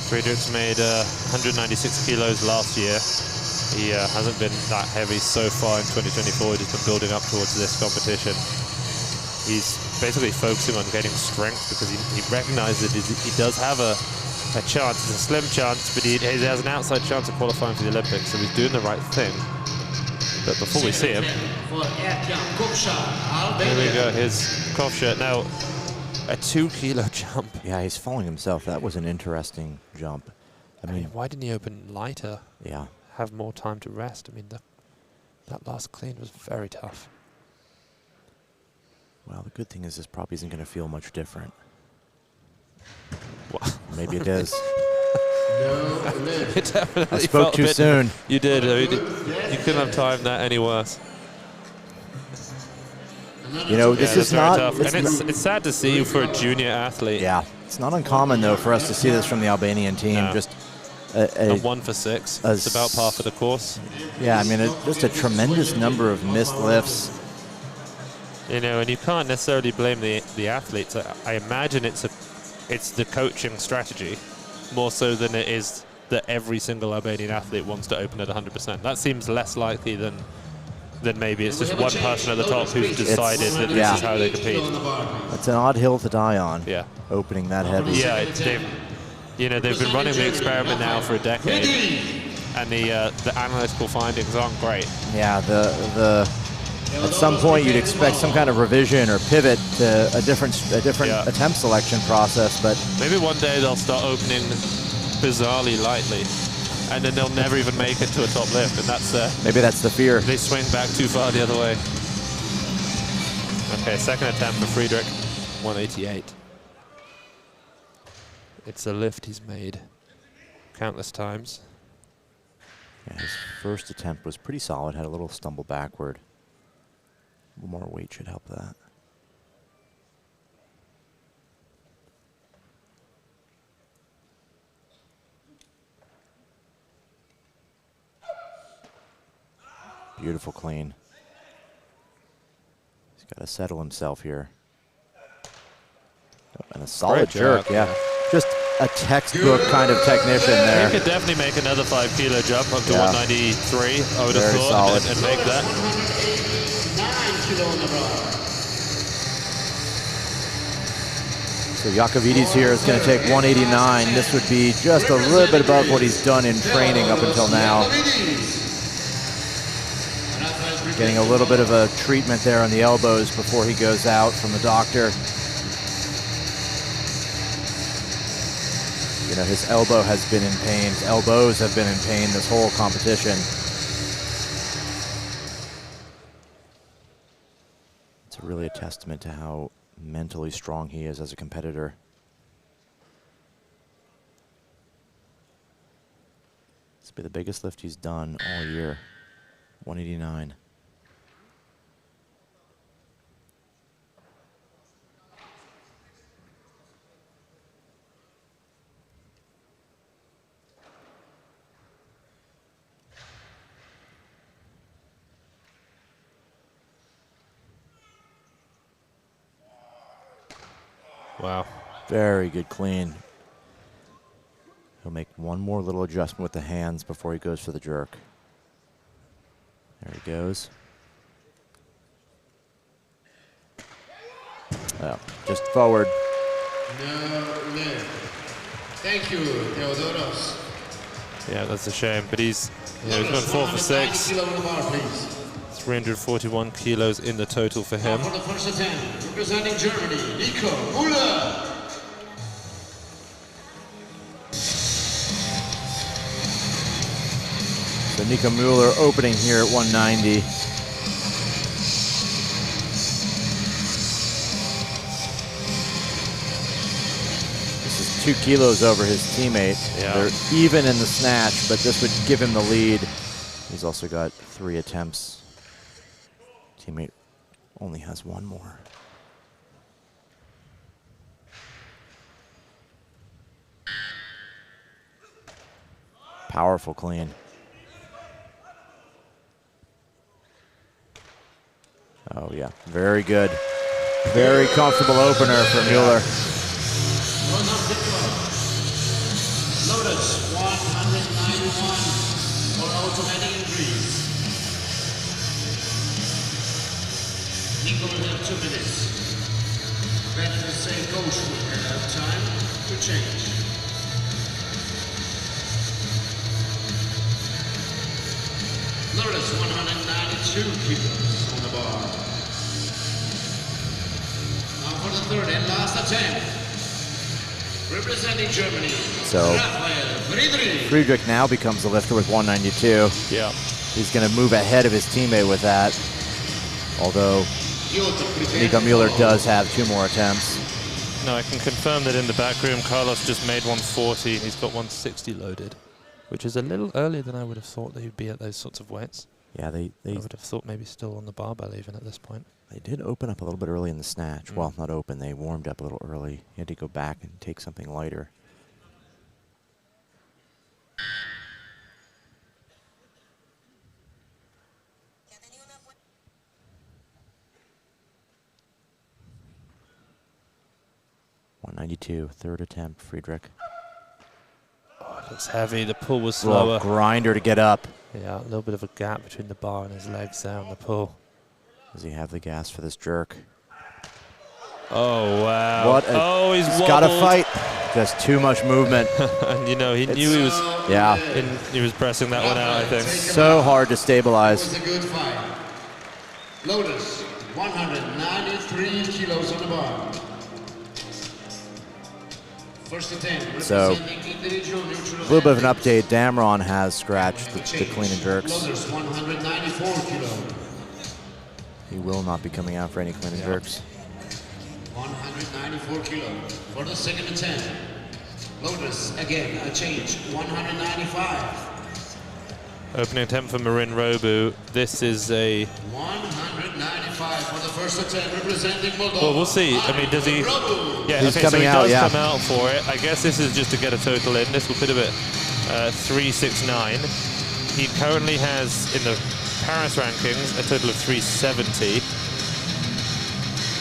Friedrich's made 196 kilos last year. He hasn't been that heavy so far in 2024. He's been building up towards this competition. He's basically focusing on getting strength because he recognizes that he does have a chance. It's a slim chance, but he has an outside chance of qualifying for the Olympics, so he's doing the right thing. But before we see him, here we go, here's Kovsha. Now, a 2-kilo jump. Yeah, he's falling himself. That was an interesting jump. I mean, why didn't he open lighter? Yeah. Have more time to rest. I mean, that last clean was very tough. Well, the good thing is this probably isn't going to feel much different. Well, maybe it is. It definitely I spoke too soon. You did. I mean, you couldn't have timed that any worse. You know, this is not tough. And it's sad to see for a junior athlete. Yeah, it's not uncommon though for us to see this from the Albanian team. No. Just a 1 for 6. It's about par for the course. Yeah, I mean, just a tremendous number of missed lifts. You know, and you can't necessarily blame the athletes. I imagine it's the coaching strategy more so than it is that every single Albanian athlete wants to open at 100%. That seems less likely than maybe it's just one person at the top who's decided that this is how they compete. It's an odd hill to die on. Yeah. Opening that heavy. Yeah, they've been running the experiment now for a decade, and the analytical findings aren't great. Yeah, the at some point you'd expect some kind of revision or pivot to a different attempt selection process, but maybe one day they'll start opening bizarrely lightly, and then they'll never even make it to a top lift, and that's maybe that's the fear. they swing back too far the other way. Okay, second attempt for Friedrich, 188. It's a lift he's made countless times. Yeah, his first attempt was pretty solid, had a little stumble backward. A little more weight should help that. Beautiful clean. He's got to settle himself here. And a solid jerk, yeah. Just a textbook kind of technician there. He could definitely make another 5 kilo jump up to 193, I would have thought, and make that. So Iacovides here is going to take 189. This would be just a little bit above what he's done in training up until now. Getting a little bit of a treatment there on the elbows before he goes out from the doctor. You know, his elbow has been in pain. His elbows have been in pain this whole competition. It's really a testament to how mentally strong he is as a competitor. This will be the biggest lift he's done all year, 189. Wow. Very good clean. He'll make one more little adjustment with the hands before he goes for the jerk. There he goes. Oh, just forward. No lift. Thank you, Theodoros. Yeah, that's a shame, but he's gone 4 for 6. 341 kilos in the total for him. For the first attempt, representing Germany, Nico Müller. So Nico Müller opening here at 190. This is 2 kilos over his teammate. Yeah. They're even in the snatch, but this would give him the lead. He's also got 3 attempts. Teammate only has 1 more. Powerful clean. Oh yeah, very good. Very comfortable opener for Müller. Lotus 191 for automatic increase. Nico will have 2 minutes. Better to say coach will have time to change. Lotus 192 kilos on the bar. Now for the third and last attempt. Representing Germany, So Friedrich. Friedrich now becomes the lifter with 192. Yeah. He's going to move ahead of his teammate with that. Although Nico Müller does have 2 more attempts. No, I can confirm that in the back room, Karlos just made 140 and he's got 160 loaded, which is a little earlier than I would have thought they would be at those sorts of weights. Yeah, I would have thought maybe still on the barbell even at this point. They did open up a little bit early in the snatch. Well, not open, they warmed up a little early. He had to go back and take something lighter. .192, third attempt, Friedrich. Oh, it looks heavy. The pull was slower. Grinder to get up. Yeah, a little bit of a gap between the bar and his legs there on the pull. Does he have the gas for this jerk? Oh, wow. What he's got to fight. Just too much movement. And you know, he knew he was yeah. he was pressing that one out, I think. So hard to stabilize. It was a good fight. Lotus, 193 kilos on the bar. First attempt, So, representing individual neutral a little bit of an update. Damron has scratched the clean and jerks. Lotus, 194 kilos. He will not be coming out for any clean and jerks. 194 kilos for the second attempt. Lotus, again, a change, 195. Opening attempt for Marin Robu. This is a... 195 for the first attempt, representing Moldova. Well, we'll see. I mean, does he... Yeah, He's okay, so he coming out, does yeah. come out for it. I guess this is just to get a total in. This will put him at 369. He currently has, in the Paris rankings, a total of 370.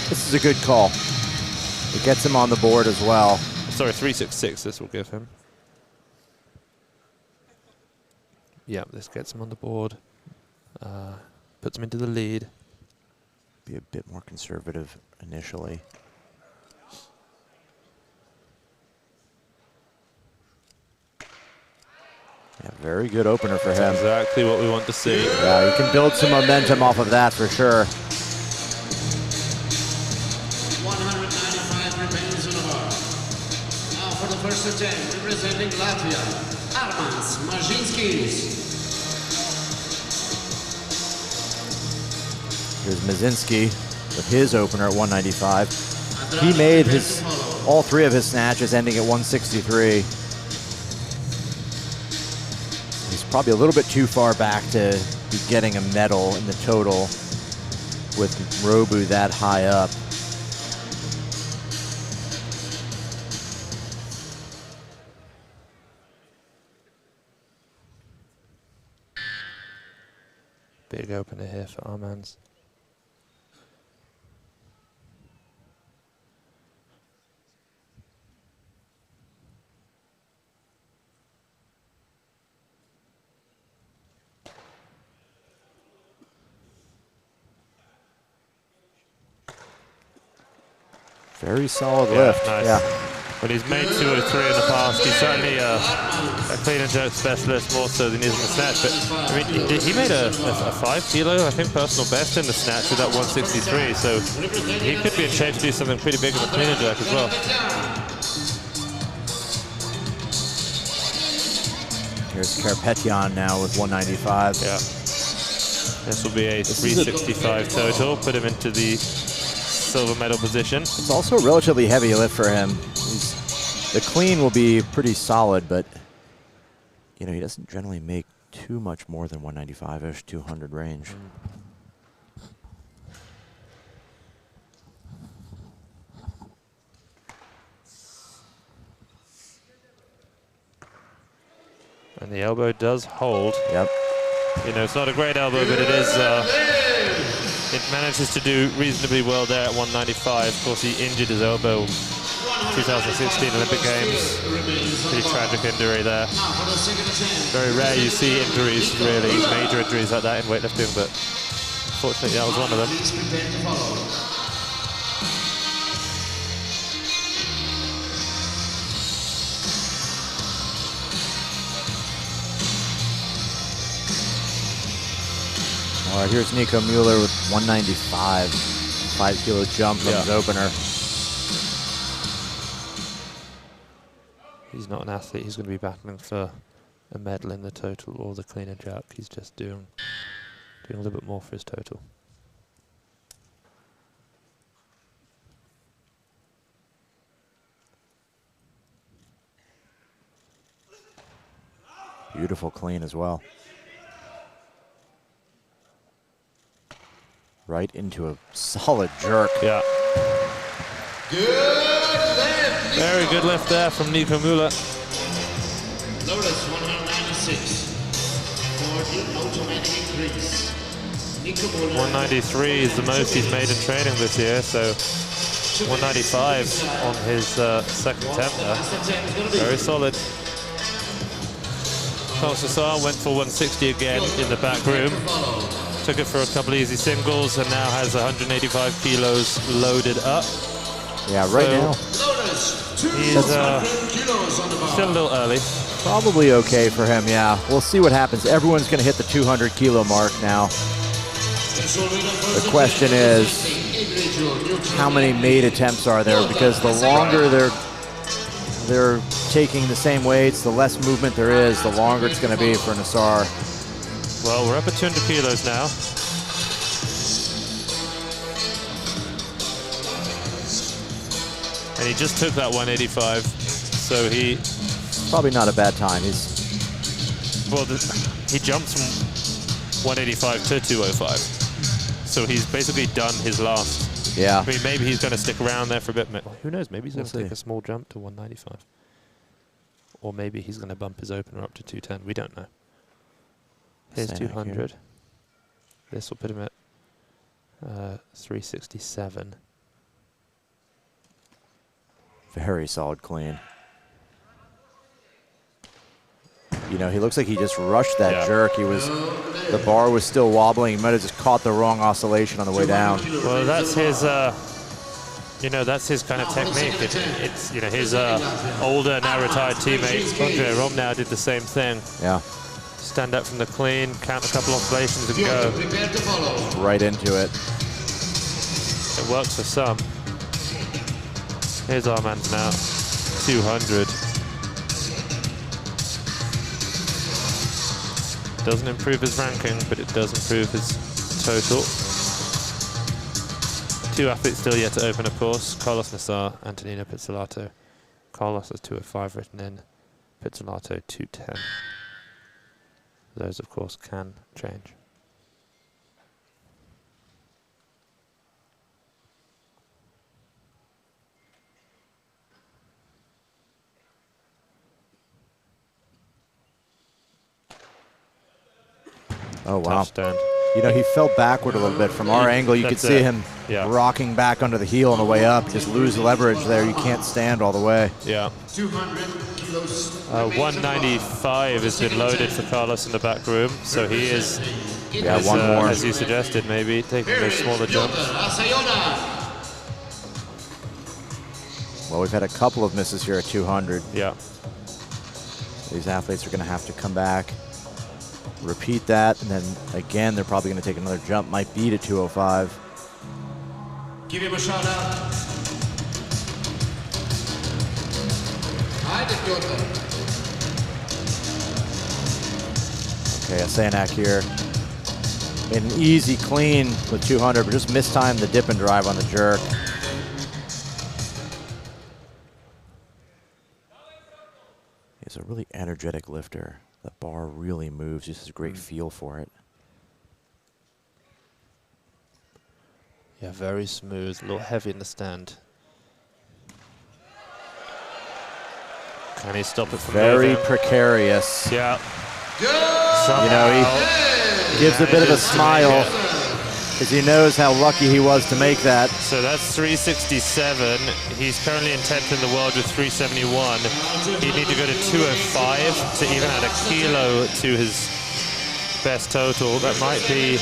This is a good call. It gets him on the board as well. Sorry, 366 this will give him. Yeah, this gets him on the board. Puts him into the lead. Be a bit more conservative initially. Yeah, very good opener for him. Exactly what we want to see. Yeah, you can build some momentum off of that for sure. 195 remains on the bar. Now for the first attempt, representing Latvia, Armans Marzinskis. Here's Mazinski with his opener at 195. He made all three of his snatches ending at 163. He's probably a little bit too far back to be getting a medal in the total with Robu that high up. Big opener here for Armans. Very solid lift. Nice. Yeah. When he's made 2 or 3 in the past, he's certainly a clean and jerk specialist, more so than he is in the snatch. But I mean, he made a 5 kilo, I think, personal best in the snatch with that 163. So he could be in shape to do something pretty big in the clean and jerk as well. Here's Karapetyan now with 195. Yeah. This will be a 365 total. Put him into the silver medal position. It's also a relatively heavy lift for him. The clean will be pretty solid, but you know, he doesn't generally make too much more than 195-ish, 200 range. And the elbow does hold. Yep. You know, it's not a great elbow, but it is. It manages to do reasonably well there at 195. Of course, he injured his elbow 2016 Olympic Games. Pretty tragic injury there. Very rare you see injuries, really, major injuries like that in weightlifting, but fortunately that was one of them. All right, here's Nico Mueller with 195, 5 kilo jump from his opener. He's not an athlete. He's going to be battling for a medal in the total or the clean and jerk. He's just doing a little bit more for his total. Beautiful clean as well. Right into a solid jerk. Yeah. Very good lift there from Nico Mueller. Lotus 196. 40 automatic increase. 193 is the most he's made in training this year, so 195 on his second attempt there. Very solid. Karlos Nasar went for 160 again in the back room. Took it for a couple easy singles and now has 185 kilos loaded up. Yeah, right now. He's still a little early. Probably okay for him, yeah. We'll see what happens. Everyone's going to hit the 200 kilo mark now. The question is, how many made attempts are there? Because the longer they're taking the same weights, the less movement there is, the longer it's going to be for Nasar. Well, we're up at 200 kilos now. And he just took that 185, so he... Probably not a bad time. Well, he jumps from 185 to 205. So he's basically done his last. Yeah. I mean, maybe he's going to stick around there for a bit. Who knows? Maybe he's going to take a small jump to 195. Or maybe he's going to bump his opener up to 210. We don't know. Here's 200. This will put him at 367. Very solid clean. You know, he looks like he just rushed that jerk. The bar was still wobbling. He might have just caught the wrong oscillation on the way down. Well, that's his, you know, that's his kind of technique. It's you know, his older, now retired teammate, Andre Romnau, did the same thing. Yeah. Stand up from the clean, count a couple oscillations and go. Right into it. It works for some. Here's our man's now, 200. Doesn't improve his ranking, but it does improve his total. 2 athletes still yet to open, of course. Karlos Nasar, Antonino Pizzolato. Karlos has 205 written in, Pizzolato 210. Those, of course, can change. Oh, wow. Touchdown. You know, he fell backward a little bit. From our angle, you could see him rocking back under the heel on the way up. Just lose leverage there. You can't stand all the way. Yeah. 195 has been loaded for Karlos in the back room, so he is, one more. as you suggested, maybe taking those smaller jumps. Well, we've had a couple of misses here at 200. Yeah. These athletes are going to have to come back, repeat that, and then again, they're probably going to take another jump. Might be to 205. Give him a shout out. Okay, Asanak here. Made an easy clean with 200, but just mistimed the dip and drive on the jerk. He's a really energetic lifter. The bar really moves. He has a great feel for it. Yeah, very smooth, a little heavy in the stand. Can he stop it from very precarious? Yeah. You know, he gives a bit of a smile because he knows how lucky he was to make that. So that's 367. He's currently in 10th in the world with 371. He'd need to go to 205 to even add a kilo to his best total. That might be,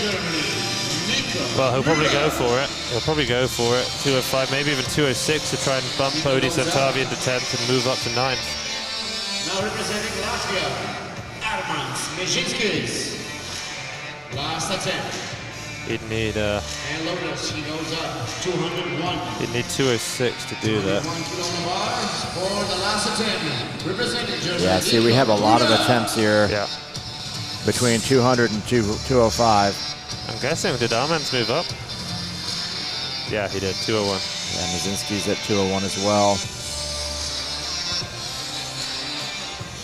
well, he'll probably go for it. He'll probably go for it. 205, maybe even 206 to try and bump Bodhi Centavi into 10th and move up to 9th. Now representing Latvia, Armand Smejinskis. Last attempt. He'd need and Lotus, he goes up 201. He'd need 206 to do that. For the last attempt, representing Germany. Yeah, see, we have a lot of attempts here. Yeah. Between 200 and 205. I'm guessing, did Armand's move up? Yeah, he did, 201. Yeah, Mazinski's at 201 as well.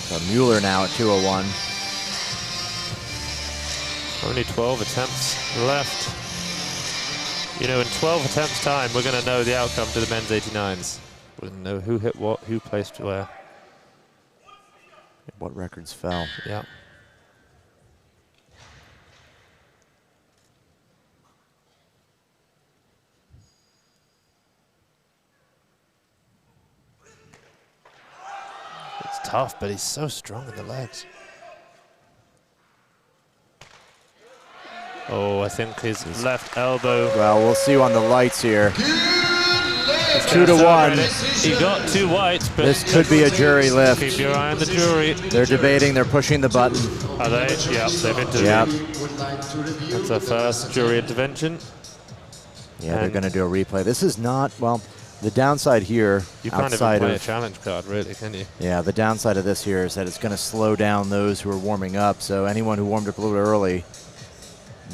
So Mueller now at 201. Only 12 attempts left. You know, in 12 attempts time, we're going to know the outcome to the men's 89s. We're going to know who hit what, who placed where. What records fell. Yeah. It's tough, but he's so strong in the legs. Oh, I think his left elbow. Well, we'll see on the lights here. 2 to 1. He got 2 whites, but This could be a jury lift. keep your eye on the jury. They're debating. They're pushing the button. Are they? Yeah, they've intervened. Yep. That's our first jury intervention. Yeah, they're going to do a replay. This is not, well, the downside here, you can't even play a challenge card, really, can you? Yeah, the downside of this here is that it's going to slow down those who are warming up. So anyone who warmed up a little early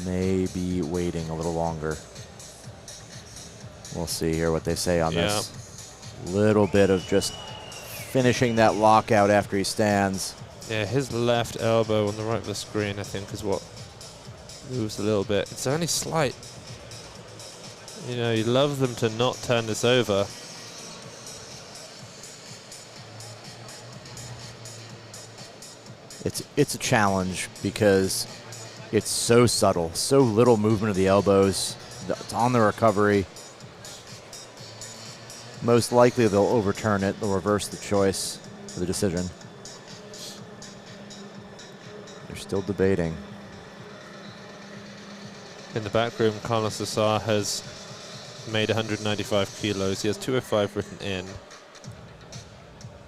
may be waiting a little longer. We'll see here what they say on this. Little bit of just finishing that lockout after he stands. Yeah, his left elbow on the right of the screen, I think, is what moves a little bit. It's only slight. You know, you love them to not turn this over. It's a challenge because it's so subtle, so little movement of the elbows. It's on the recovery. Most likely they'll overturn it. They'll reverse the choice for the decision. They're still debating. In the back room, Karlos Nasar has made 195 kilos. He has 205 written in.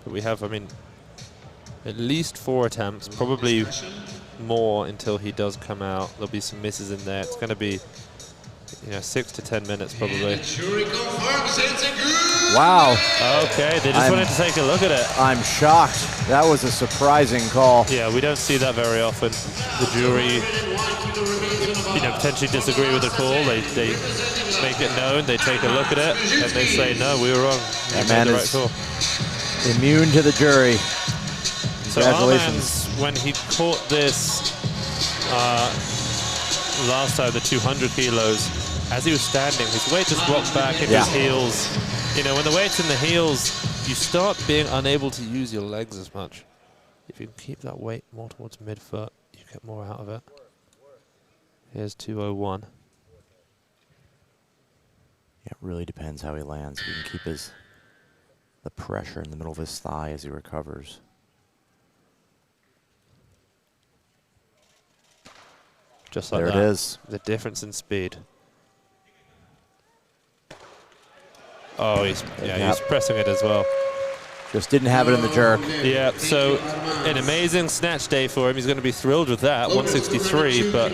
But we have, I mean, at least 4 attempts, probably more until he does come out. There'll be some misses in there. It's going to be, you know, 6 to 10 minutes probably. Wow. Okay, they just wanted to take a look at it. I'm shocked. That was a surprising call. Yeah, we don't see that very often. The jury, you know, potentially disagree with the call. They make it known, they take a look at it, and they say, no, we were wrong. That man is immune to the jury. So Congratulations. Arman's, when he caught this last time, the 200 kilos, as he was standing, his weight just rocked back into his heels. You know, when the weight's in the heels, you start being unable to use your legs as much. If you keep that weight more towards midfoot, you get more out of it. Here's 201. Yeah, it really depends how he lands. If he can keep the pressure in the middle of his thigh as he recovers. Just like that. There it is. The difference in speed. Oh, he's pressing it as well. Just didn't have it in the jerk. Yeah, so an amazing snatch day for him. He's going to be thrilled with that, 163, but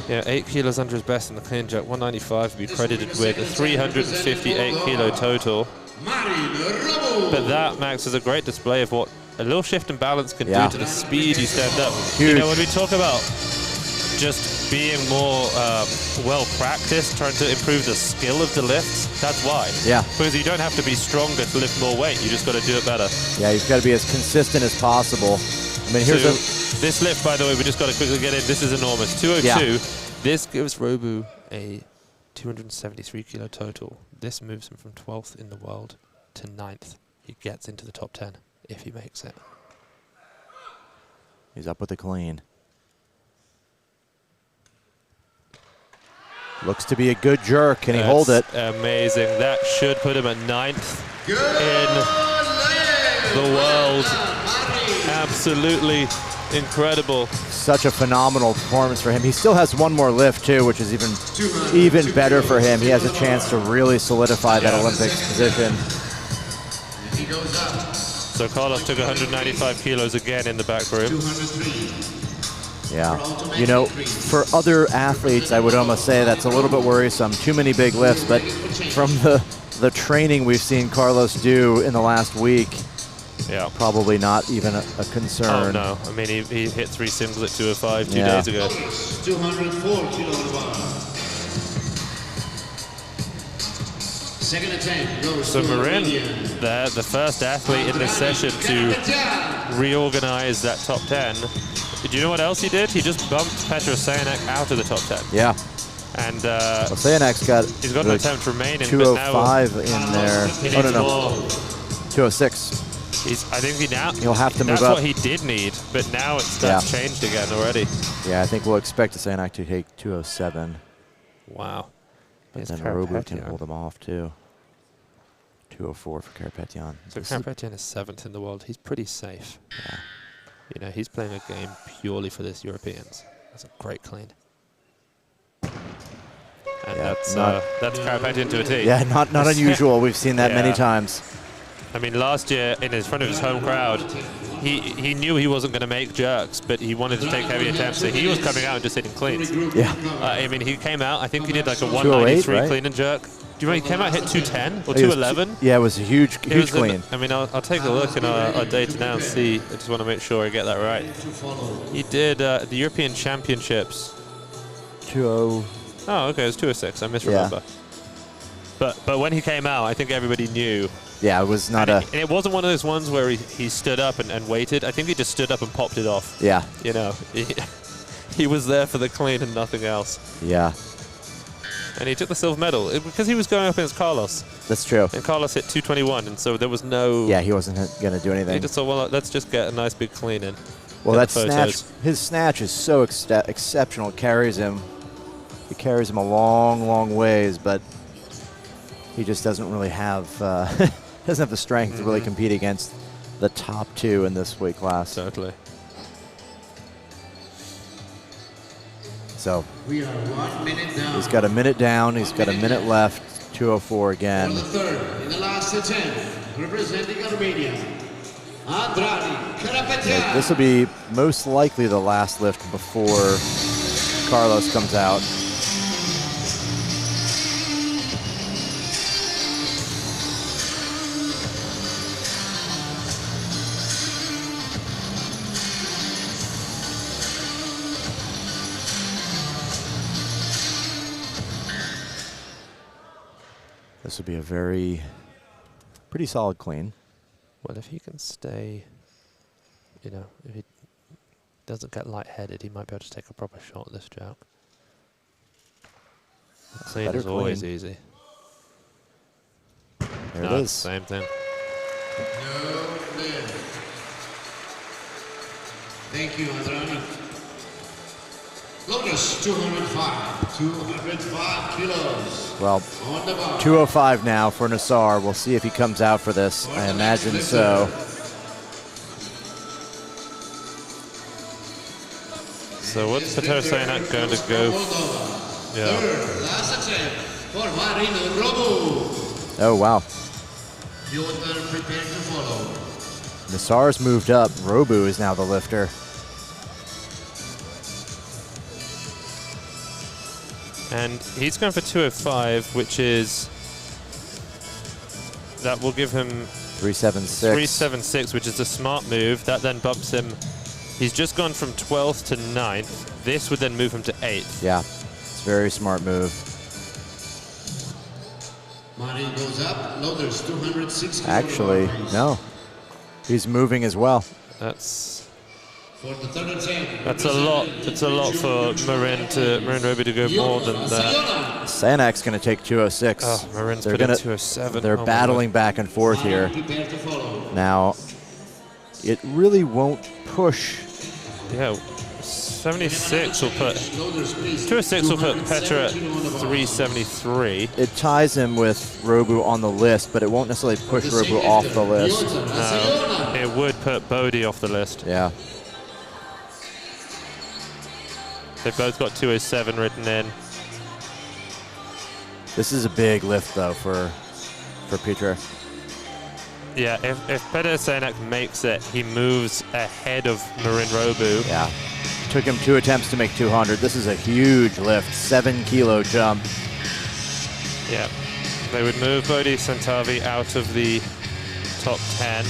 yeah, 8 kilos under his best in the clean jerk. 195 to be credited with a 358 kilo total. But that, Max, is a great display of what a little shift in balance can do to the speed you stand up. Huge. You know, when we talk about just being more well-practiced, trying to improve the skill of the lifts, that's why. Yeah. Because you don't have to be stronger to lift more weight, you just got to do it better. Yeah, you've got to be as consistent as possible. I mean, here's this lift, by the way, we just got to quickly get in. This is enormous, 202. Yeah. This gives Robu a 273 kilo total. This moves him from 12th in the world to 9th. He gets into the top 10 if he makes it. He's up with the clean. Looks to be a good jerk. Can he hold it? Amazing. That should put him at 9th in the world. Absolutely incredible. Such a phenomenal performance for him. He still has one more lift too, which is even better for him. He has a chance to really solidify that Olympics position. So Karlos took 195 kilos again in the back room. Yeah, you know, for other athletes, I would almost say that's a little bit worrisome. Too many big lifts, but from the training we've seen Karlos do in the last week, probably not even a concern. Oh no, I mean he hit 3 singles at 205 2 days ago. 204 kilo. Second attempt goes so Marin, the first athlete in this session to reorganize that top 10. Do you know what else he did? He just bumped Petr Oseanek out of the top 10. Yeah. And Oseanek's he's got an attempt remaining. 205 in there. Oh no. 206. I think he'll have to move up. That's what he did need, but now that's changed again already. Yeah, I think we'll expect Oseanek to take 207. Wow. But then Robu can hold him off too. 204 for Karapetyan. So Karapetyan is 7th in the world. He's pretty safe. Yeah. You know, he's playing a game purely for this Europeans. That's a great clean. And Yeah, that's crowd packed into a T. Yeah, not unusual. We've seen that many times. I mean, last year in front of his home crowd, he knew he wasn't going to make jerks, but he wanted to take heavy attempts, so he was coming out and just hitting cleans. Yeah. I mean, he came out, I think he did like a 193 right? clean and jerk. Do you remember he came out hit 210 or 211? Yeah, it was a huge clean. I mean, I'll take a look in our data now and see. I just want to make sure I get that right. He did the European Championships. 2-0. Oh, okay, it was 206. I misremember. Yeah. But when he came out, I think everybody knew. Yeah, it was not and it wasn't one of those ones where he stood up and waited. I think he just stood up and popped it off. Yeah. You know, he was there for the clean and nothing else. Yeah. And he took the silver medal because he was going up against Karlos. That's true. And Karlos hit 221, and so there was no... Yeah, he wasn't going to do anything. He just thought, well, let's just get a nice big clean in. Well, that snatch, his snatch is so exceptional. It carries him a long, long ways, but he just doesn't really have doesn't have the strength to really compete against the top two in this weight class. Totally. So We are 1 minute down. he's got a minute down. He's got a minute left. 2:04 again. For the third, in the last attempt, representing Armenia, Andrade This will be most likely the last lift before Karlos comes out. This would be a pretty solid clean. Well, if he can stay, you know, if he doesn't get lightheaded, he might be able to take a proper shot at this joke. Clean is always easy. There it is. Same thing. No lift. Thank you, Andrade. Lotus, 205 kilos. Well, On the bar. 2:05 now for Nasar. We'll see if he comes out for this. I imagine so. So what's Pizzolato going to go? Yeah. Last attempt for Marin Robu. Oh, wow. Your turn, prepare to follow. Nasar's moved up. Robu is now the lifter. And he's going for 205, which is... That will give him 376. 376, which is a smart move. That then bumps him. He's just gone from 12th to 9th. This would then move him to 8th. Yeah, it's a very smart move. Marin goes up. Lotus, 260. Actually, no. He's moving as well. That's For the third attempt. a lot. It's a lot for Marin Robu to go more than that. Sanak's going to take 206. Oh, Marin's put in 207. They're battling back and forth here. Prepare to follow. Now, it really won't push. Yeah, 76 will put... Lotus, please. 206 will put Petra at 373. It ties him with Robu on the list, but it won't necessarily push Robu off the list. No, it would put Bodhi off the list. Yeah. They've both got 207 written in. This is a big lift, though, for Petra. Yeah, if Pizzolato makes it, he moves ahead of Marin Robu. Yeah. Took him 2 attempts to make 200. This is a huge lift, 7-kilo jump. Yeah. They would move Bodhi Centavi out of the top 10,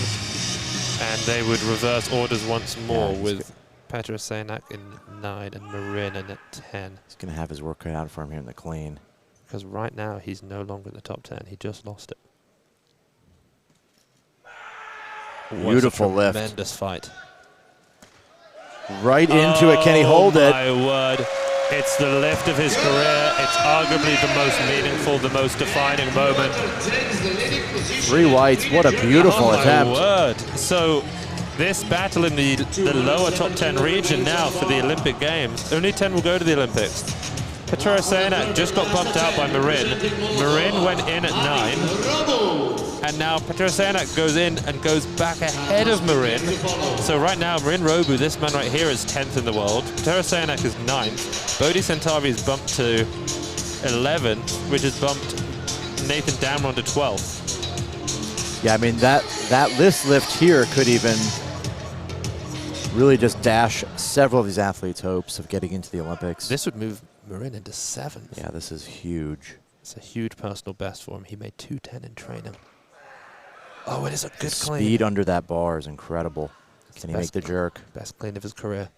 and they would reverse orders once more with Pizzolato in 9 and Marin in at 10. He's going to have his work cut out for him here in the clean. Because right now, he's no longer in the top 10. He just lost it. Beautiful lift. Tremendous fight. Right into it. Can he hold it? Oh my word. It's the lift of his career. It's arguably the most meaningful, the most defining moment. 3 whites. What a beautiful attempt. Oh my word. So this battle in the lower top 10 region now for the Olympic Games. Only 10 will go to the Olympics. Pizzolato just got bumped out by Marin. Marin went in at 9. And now Pizzolato goes in and goes back ahead of Marin. So right now, Marin Robu, this man right here, is 10th in the world. Pizzolato is 9th. Bodhi Centavi is bumped to 11th, which has bumped Nathan Damron to 12th. Yeah, I mean, that list lift here could even really just dash several of these athletes' hopes of getting into the Olympics. This would move Marin into 7th. Yeah, this is huge. It's a huge personal best for him. He made 2:10 in training. Oh, it is a good clean. Speed under that bar is incredible. Can he make the jerk? Best clean of his career.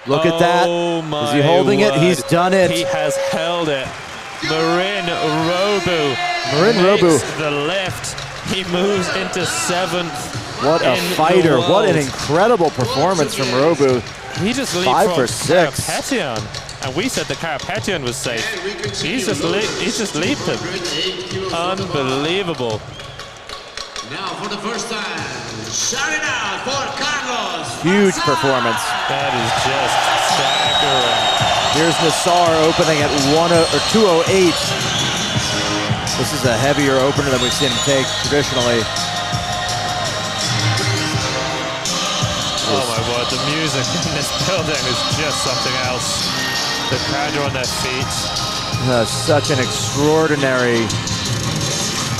Look at that. Is he holding it? He's done it. He has held it. Marin Robu. Marin Robu. The lift. He moves into 7th. What a fighter. What an incredible performance from Robu. He just leaped 5 for 6. Karapetian. And we said that Karapetian was safe. He's just leaped him. Unbelievable. Now for the first time, shout it out for Karlos. Huge Nasar. performance. That is just staggering. Here's Nasar opening at 208. This is a heavier opener than we've seen him take traditionally. Oh my word, the music in this building is just something else. The crowd are on their feet. Such an extraordinary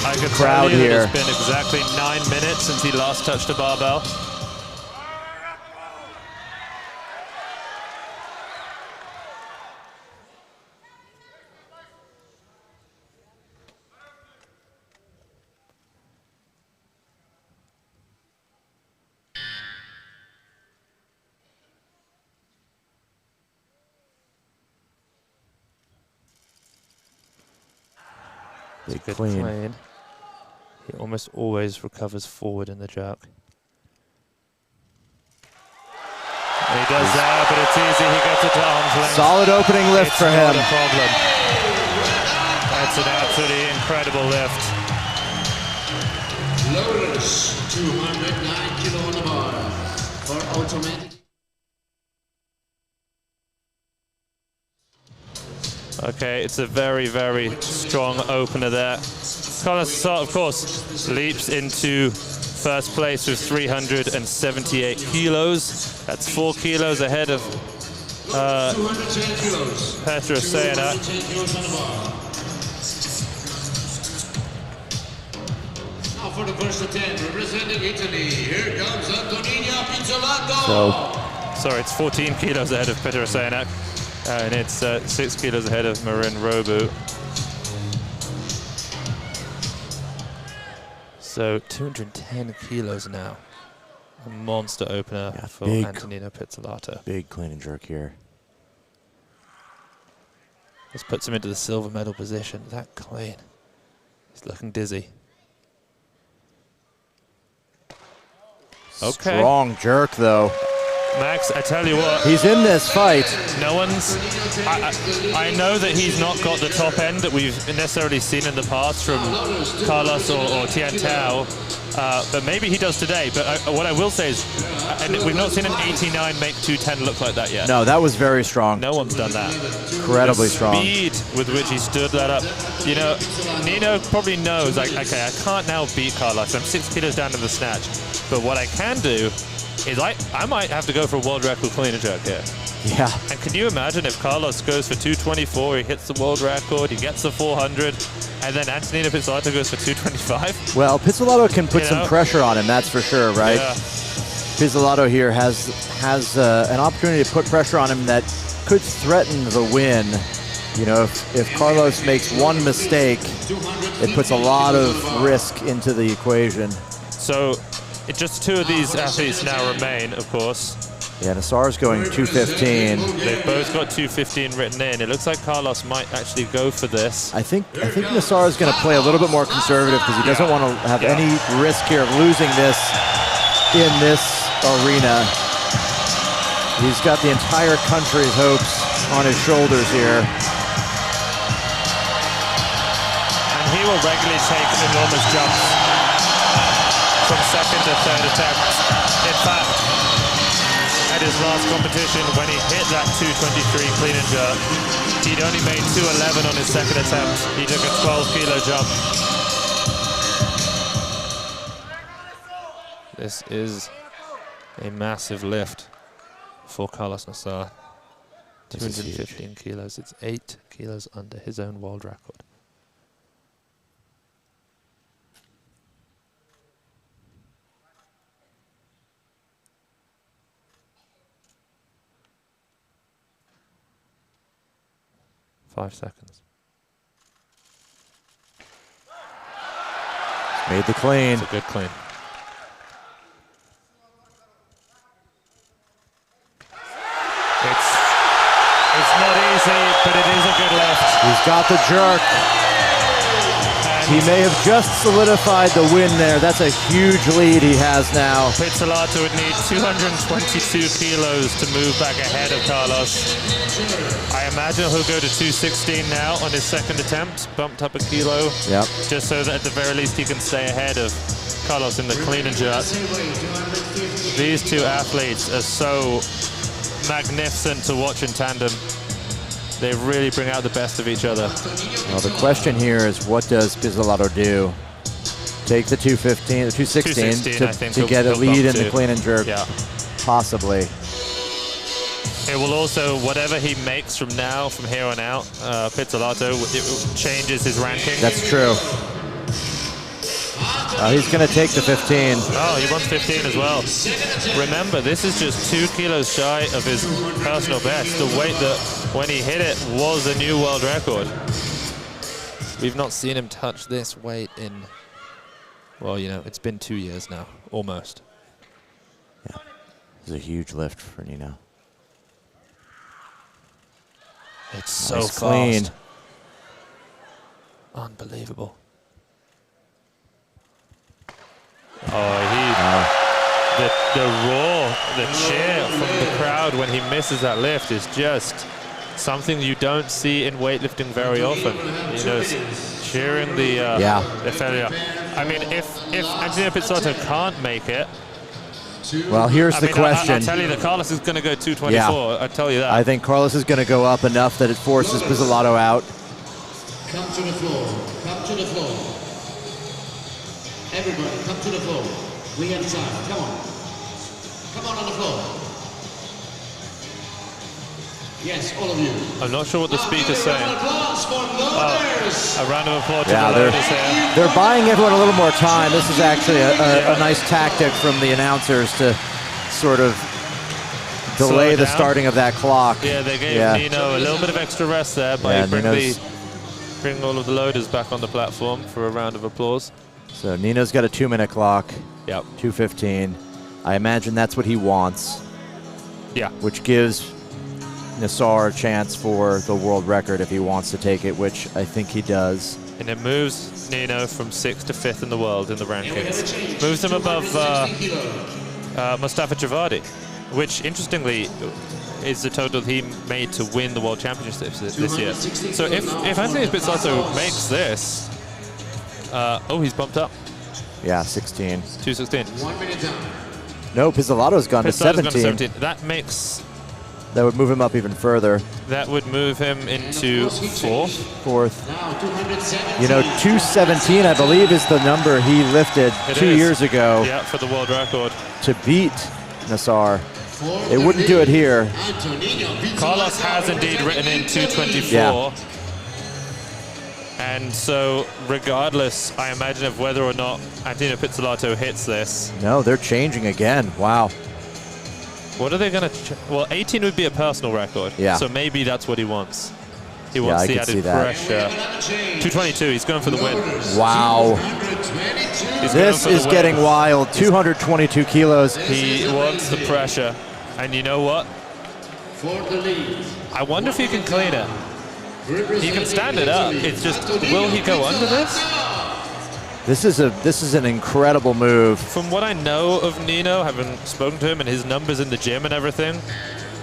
I could crowd tell you here. That it's been exactly 9 minutes since he last touched a barbell. Big Good clean. clean. He almost always recovers forward in the jerk. He does that, but it's easy. He gets it to arm's length. Solid opening lift for him. Not a problem. That's an absolutely incredible lift. Lotus, 209 kilo on the bar for automatic. Okay, it's a very, very strong opener there. Karlos Nasar, of course, leaps into first place with 378 kilos. That's 4 kilos ahead of 210 kilos. Petrosyanak. 210 kilos on the bar. Now for the first attempt, representing Italy, here comes Antonino Pizzolato. Sorry, it's 14 kilos ahead of Petrosyanak. And it's 6 kilos ahead of Marin Robu. So 210 kilos now. A monster opener for big, Antonino Pizzolato. Big clean and jerk here. This puts him into the silver medal position. That clean. He's looking dizzy. Okay. Strong jerk, though. Max, I tell you what. He's in this fight. No one's... I know that he's not got the top end that we've necessarily seen in the past from Karlos or Tian Tao, but maybe he does today. But what I will say is, we've not seen an 89 make 210 look like that yet. No, that was very strong. No one's done that. Incredibly strong. The speed with which he stood that up. You know, Nino probably knows, like, okay, I can't now beat Karlos. I'm 6 kilos down in the snatch. But what I can do is I might have to go for a world record clean and jerk here. Yeah. And can you imagine if Karlos goes for 224, he hits the world record, he gets the 400, and then Antonino Pizzolato goes for 225? Well, Pizzolato can put some pressure on him, that's for sure, right? Yeah. Pizzolato here has an opportunity to put pressure on him that could threaten the win. You know, if Karlos makes one mistake, it puts a lot of risk into the equation. So, just 2 of these athletes now remain, of course. Yeah, Nasar's going 215. They've both got 215 written in. It looks like Karlos might actually go for this. I think Nasar is going to play a little bit more conservative because he doesn't want to have any risk here of losing this in this arena. He's got the entire country's hopes on his shoulders here. And he will regularly take enormous jumps from second to third attempt. In fact, at his last competition, when he hit that 223 clean and jerk, he'd only made 211 on his second attempt. He took a 12-kilo jump. This is a massive lift for Karlos Nasar. 215 kilos. It's 8 kilos under his own world record. Five seconds. Made the clean. It's a good clean. It's not easy, but it is a good lift. He's got the jerk. He may have just solidified the win there. That's a huge lead he has now. Pizzolato would need 222 kilos to move back ahead of Karlos. I imagine he'll go to 216 now on his second attempt, bumped up a kilo, just so that at the very least he can stay ahead of Karlos in the clean and jerk. These two athletes are so magnificent to watch in tandem. They really bring out the best of each other. Well, the question here is, what does Pizzolato do? Take the 215, the 216 to get a lead in the clean and jerk? Yeah. Possibly. It will also, whatever he makes from here on out, Pizzolato, it changes his ranking. That's true. He's going to take the 15. Oh, he wants 15 as well. Remember, this is just 2 kilos shy of his personal best. The weight that, when he hit it, was a new world record. We've not seen him touch this weight in, well, you know, it's been 2 years now, almost. Yeah, it's a huge lift for Nino. It's so nice fast. Clean. Unbelievable. The roar, the cheer from the crowd when he misses that lift is just something you don't see in weightlifting very often. You know, cheering the failure. I mean, if Antonino Pizzolato can't make it, well, here's the question. I'll tell you that Karlos is going to go 224. Yeah. I'll tell you that. I think Karlos is going to go up enough that it forces Pizzolato out. Come to the floor. Come to the floor. Everybody, come to the floor. We have time. Come on. Come on the floor. Yes, all of you. I'm not sure what the speaker's saying. A round of applause to the they're, loaders here. They're buying everyone a little more time. This is actually a nice tactic from the announcers to sort of delay the starting of that clock. Yeah, they gave Nino a little bit of extra rest there by bring all of the loaders back on the platform for a round of applause. So Nino's got a 2-minute clock. Yep. 2:15. I imagine that's what he wants. Yeah. Which gives Nasar a chance for the world record if he wants to take it, which I think he does. And it moves Nino from 6th to 5th in the world in the rankings. Moves him above Mustafa Javadi, which interestingly is the total he made to win the World Championships this year. So if Antonino Pizzolato makes this, he's bumped up. Yeah, 16. 216. 1 minute down. No, Pizzolato's gone to 17. That makes... That would move him up even further. That would move him into 4th. Now 217. You know, 217, I believe, is the number he lifted 2 years ago. Yeah, for the world record. To beat Nasar. It wouldn't do it here. Karlos has indeed written in 224. Yeah. And so, regardless, I imagine, of whether or not Antonino Pizzolato hits this. No, they're changing again. Wow. What are they going to... Well, 18 would be a personal record. Yeah. So maybe that's what he wants. He wants the added pressure. 222, he's going for the win. Wow. This is getting wild. 222 kilos. He wants the pressure. And you know what? I wonder if he can clean it. He can stand it up. It's just, will he go under this? This is an incredible move. From what I know of Nino, having spoken to him and his numbers in the gym and everything,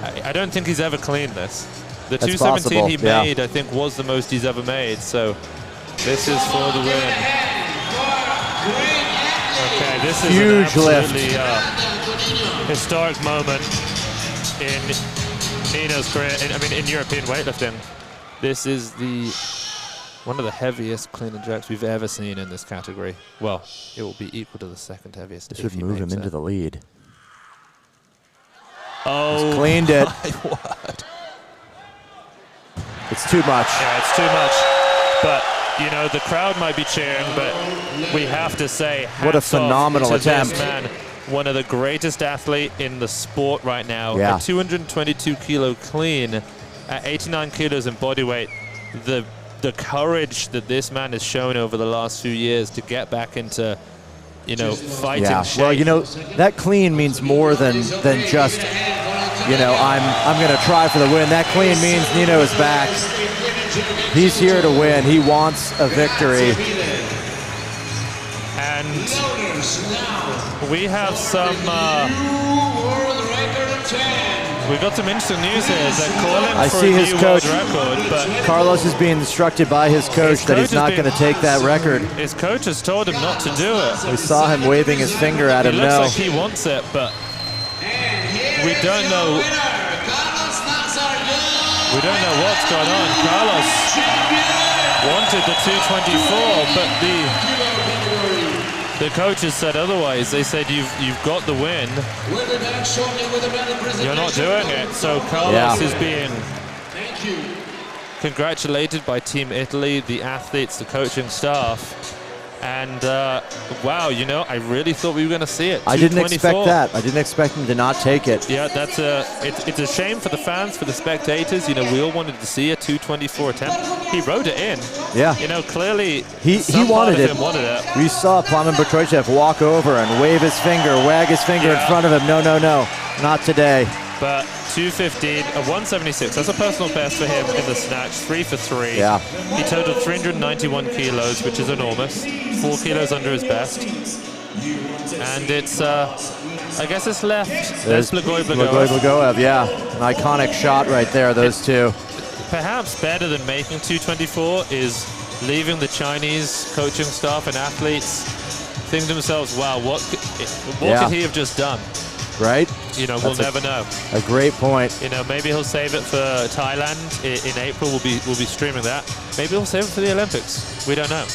I don't think he's ever cleaned this. The 217 he made, I think, was the most he's ever made. So this is for the win. Okay, this is huge an lift. Historic moment in Nino's career. In European weightlifting. This is one of the heaviest clean and jerks we've ever seen in this category. Well, it will be equal to the second heaviest. This would move him into the lead. Oh, he's cleaned it. My word. It's too much. Yeah, it's too much. But, you know, the crowd might be cheering, but we have to say, what a phenomenal attempt. This man, one of the greatest athletes in the sport right now. Yeah. A 222 kilo clean at 89 kilos in body weight. The courage that this man has shown over the last few years to get back into, you know, fighting shape. Well, you know, that clean means more than just, you know, I'm going to try for the win. That clean means Nino is back. He's here to win. He wants a victory. And we have some we got some interesting news here. They're calling for a new world record, but Karlos is being instructed by his coach that he's not going to take that record. His coach has told him not to do it. We saw him waving his finger at him. It looks like he wants it, but we don't know. We don't know what's going on. Karlos wanted the 224, but the coaches said otherwise. They said you've got the win. You're not doing it. So Karlos is being congratulated by Team Italy, the athletes, the coaching staff. And wow, you know, I really thought we were going to see it. I didn't expect that. I didn't expect him to not take it. Yeah, that's it's a shame for the fans, for the spectators. You know, we all wanted to see a 224 attempt. He wrote it in. Yeah. You know, clearly he wanted it. Wanted it. We saw Plamen Bertoichev walk over and wave his finger, wag his finger in front of him. No, no, no, not today. But 215, a 176. That's a personal best for him in the snatch. 3 for 3. Yeah. He totaled 391 kilos, which is enormous. 4 kilos under his best. And it's, I guess it's left. There's Blagojev, yeah. An iconic shot right there, those two. Perhaps better than making 224 is leaving the Chinese coaching staff and athletes think to themselves, wow, what could he have just done? Right? You know, we'll never know. A great point. You know, maybe he'll save it for Thailand in April. We'll be streaming that. Maybe he'll save it for the Olympics. We don't know.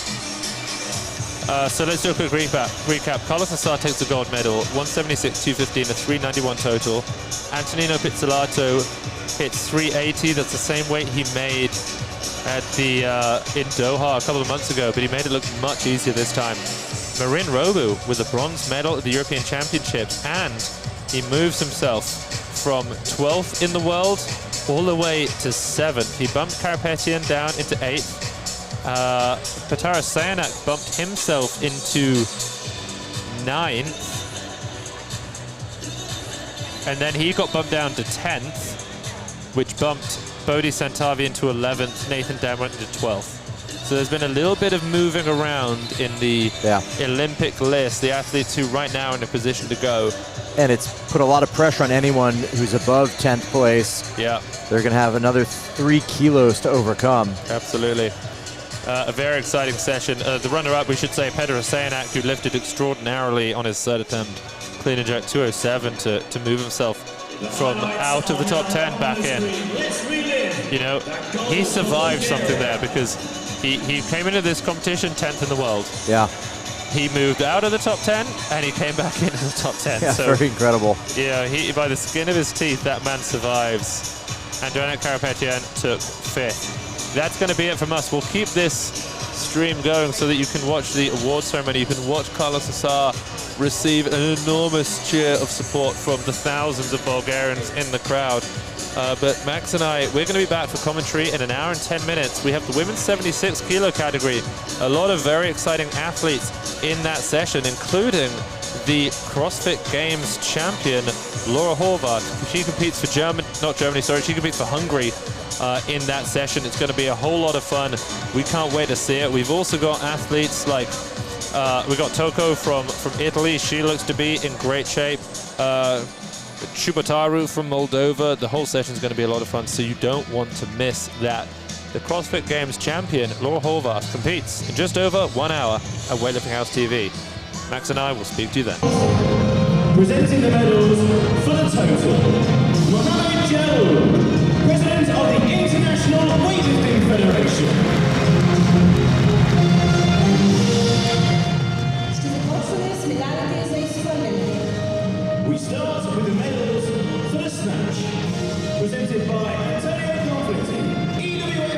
So let's do a quick recap. Karlos Nasar takes the gold medal. 176, 215, a 391 total. Antonino Pizzolato hits 380. That's the same weight he made at the in Doha a couple of months ago, but he made it look much easier this time. Marin Robu with a bronze medal at the European Championships, and he moves himself from 12th in the world all the way to 7th. He bumped Karapetian down into 8th. Petara Sayanak bumped himself into 9th. And then he got bumped down to 10th, which bumped Bodhi Santavi into 11th, Nathan Dam went into 12th. So there's been a little bit of moving around in the Olympic list, the athletes who right now are in a position to go. And it's put a lot of pressure on anyone who's above 10th place. Yeah. They're going to have another 3 kilos to overcome. Absolutely. A very exciting session. The runner-up, we should say, Petara Sayanak, who lifted extraordinarily on his third attempt, clean and jerk 207 to move himself from out of the top 10 back in. You know, he survived something there because he came into this competition 10th in the world. Yeah. He moved out of the top 10 and he came back into the top 10. Yeah, so, very incredible. Yeah, by the skin of his teeth, that man survives. And Dominik Karapetian took 5th. That's going to be it from us. We'll keep this stream going so that you can watch the award ceremony. You can watch Karlos Nasar receive an enormous cheer of support from the thousands of Bulgarians in the crowd. But Max and I, we're going to be back for commentary in 1 hour and 10 minutes. We have the women's 76 kilo category. A lot of very exciting athletes in that session, including the CrossFit Games champion, Laura Horvath. She competes for she competes for Hungary in that session. It's going to be a whole lot of fun. We can't wait to see it. We've also got athletes like, we got Toko from Italy. She looks to be in great shape. Chubotaru from Moldova. The whole session is going to be a lot of fun, so you don't want to miss that. The CrossFit Games champion, Laura Horvath, competes in just over 1 hour at Weightlifting House TV. Max and I will speak to you then. Presenting the medals for the total, Mohamed Joe, President of the International Weightlifting Federation. We start with the medals for the snatch, presented by Antonino Pizzolato,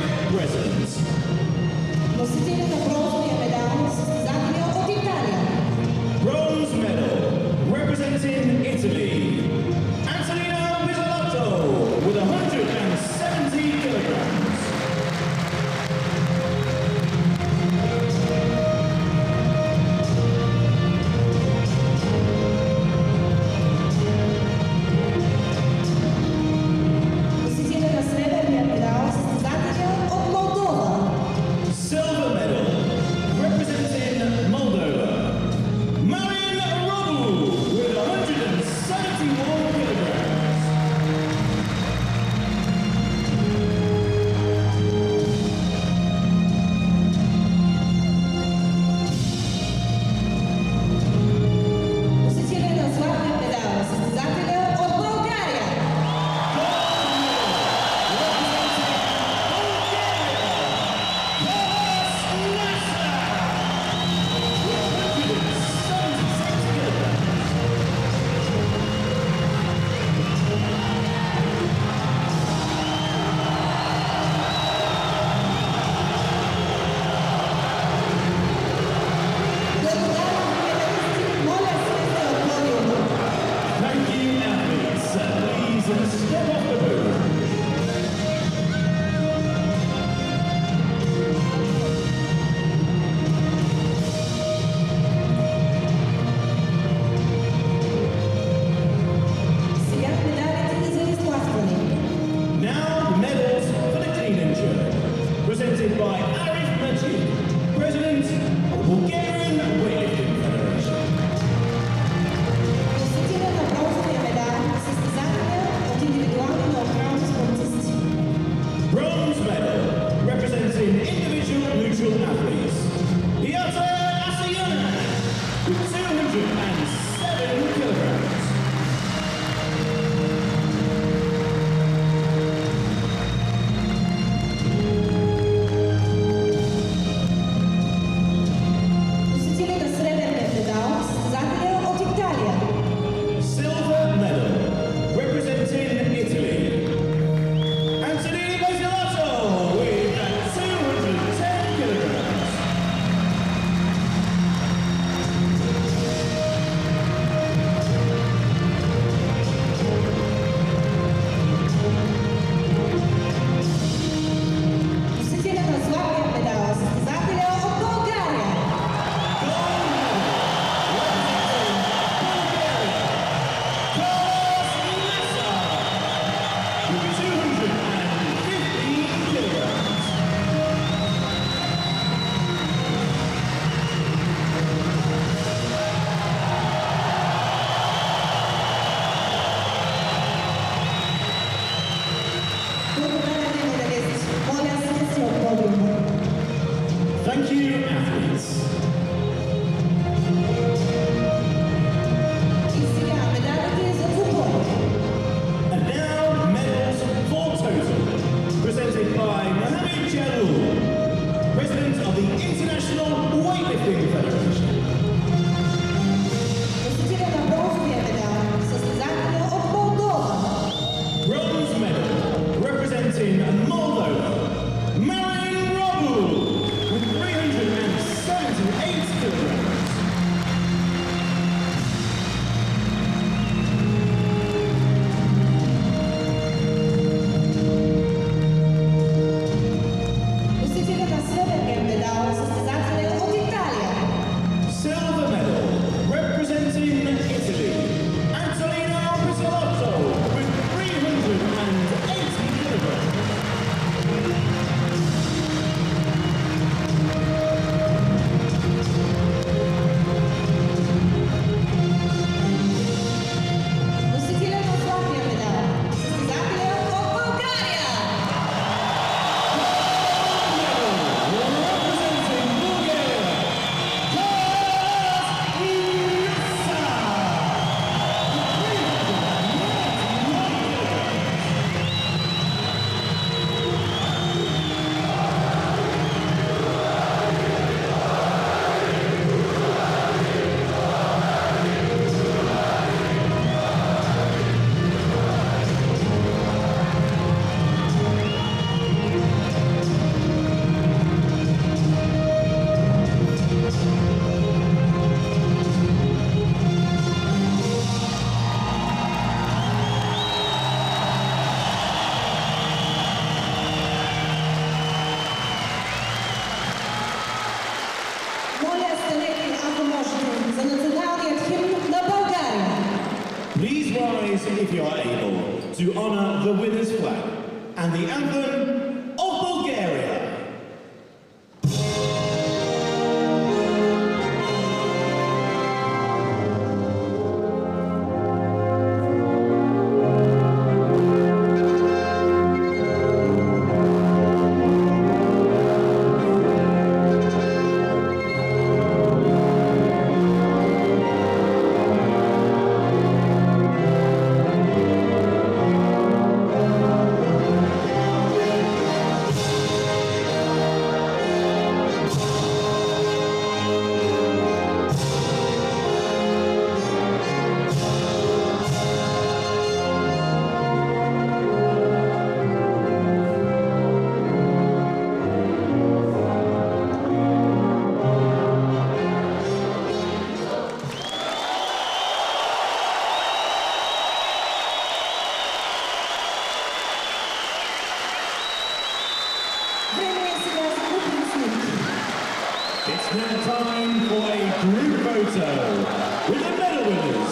to honor the winner's flag and the anthem of Bulgaria. It's now time for a group photo with the medal winners.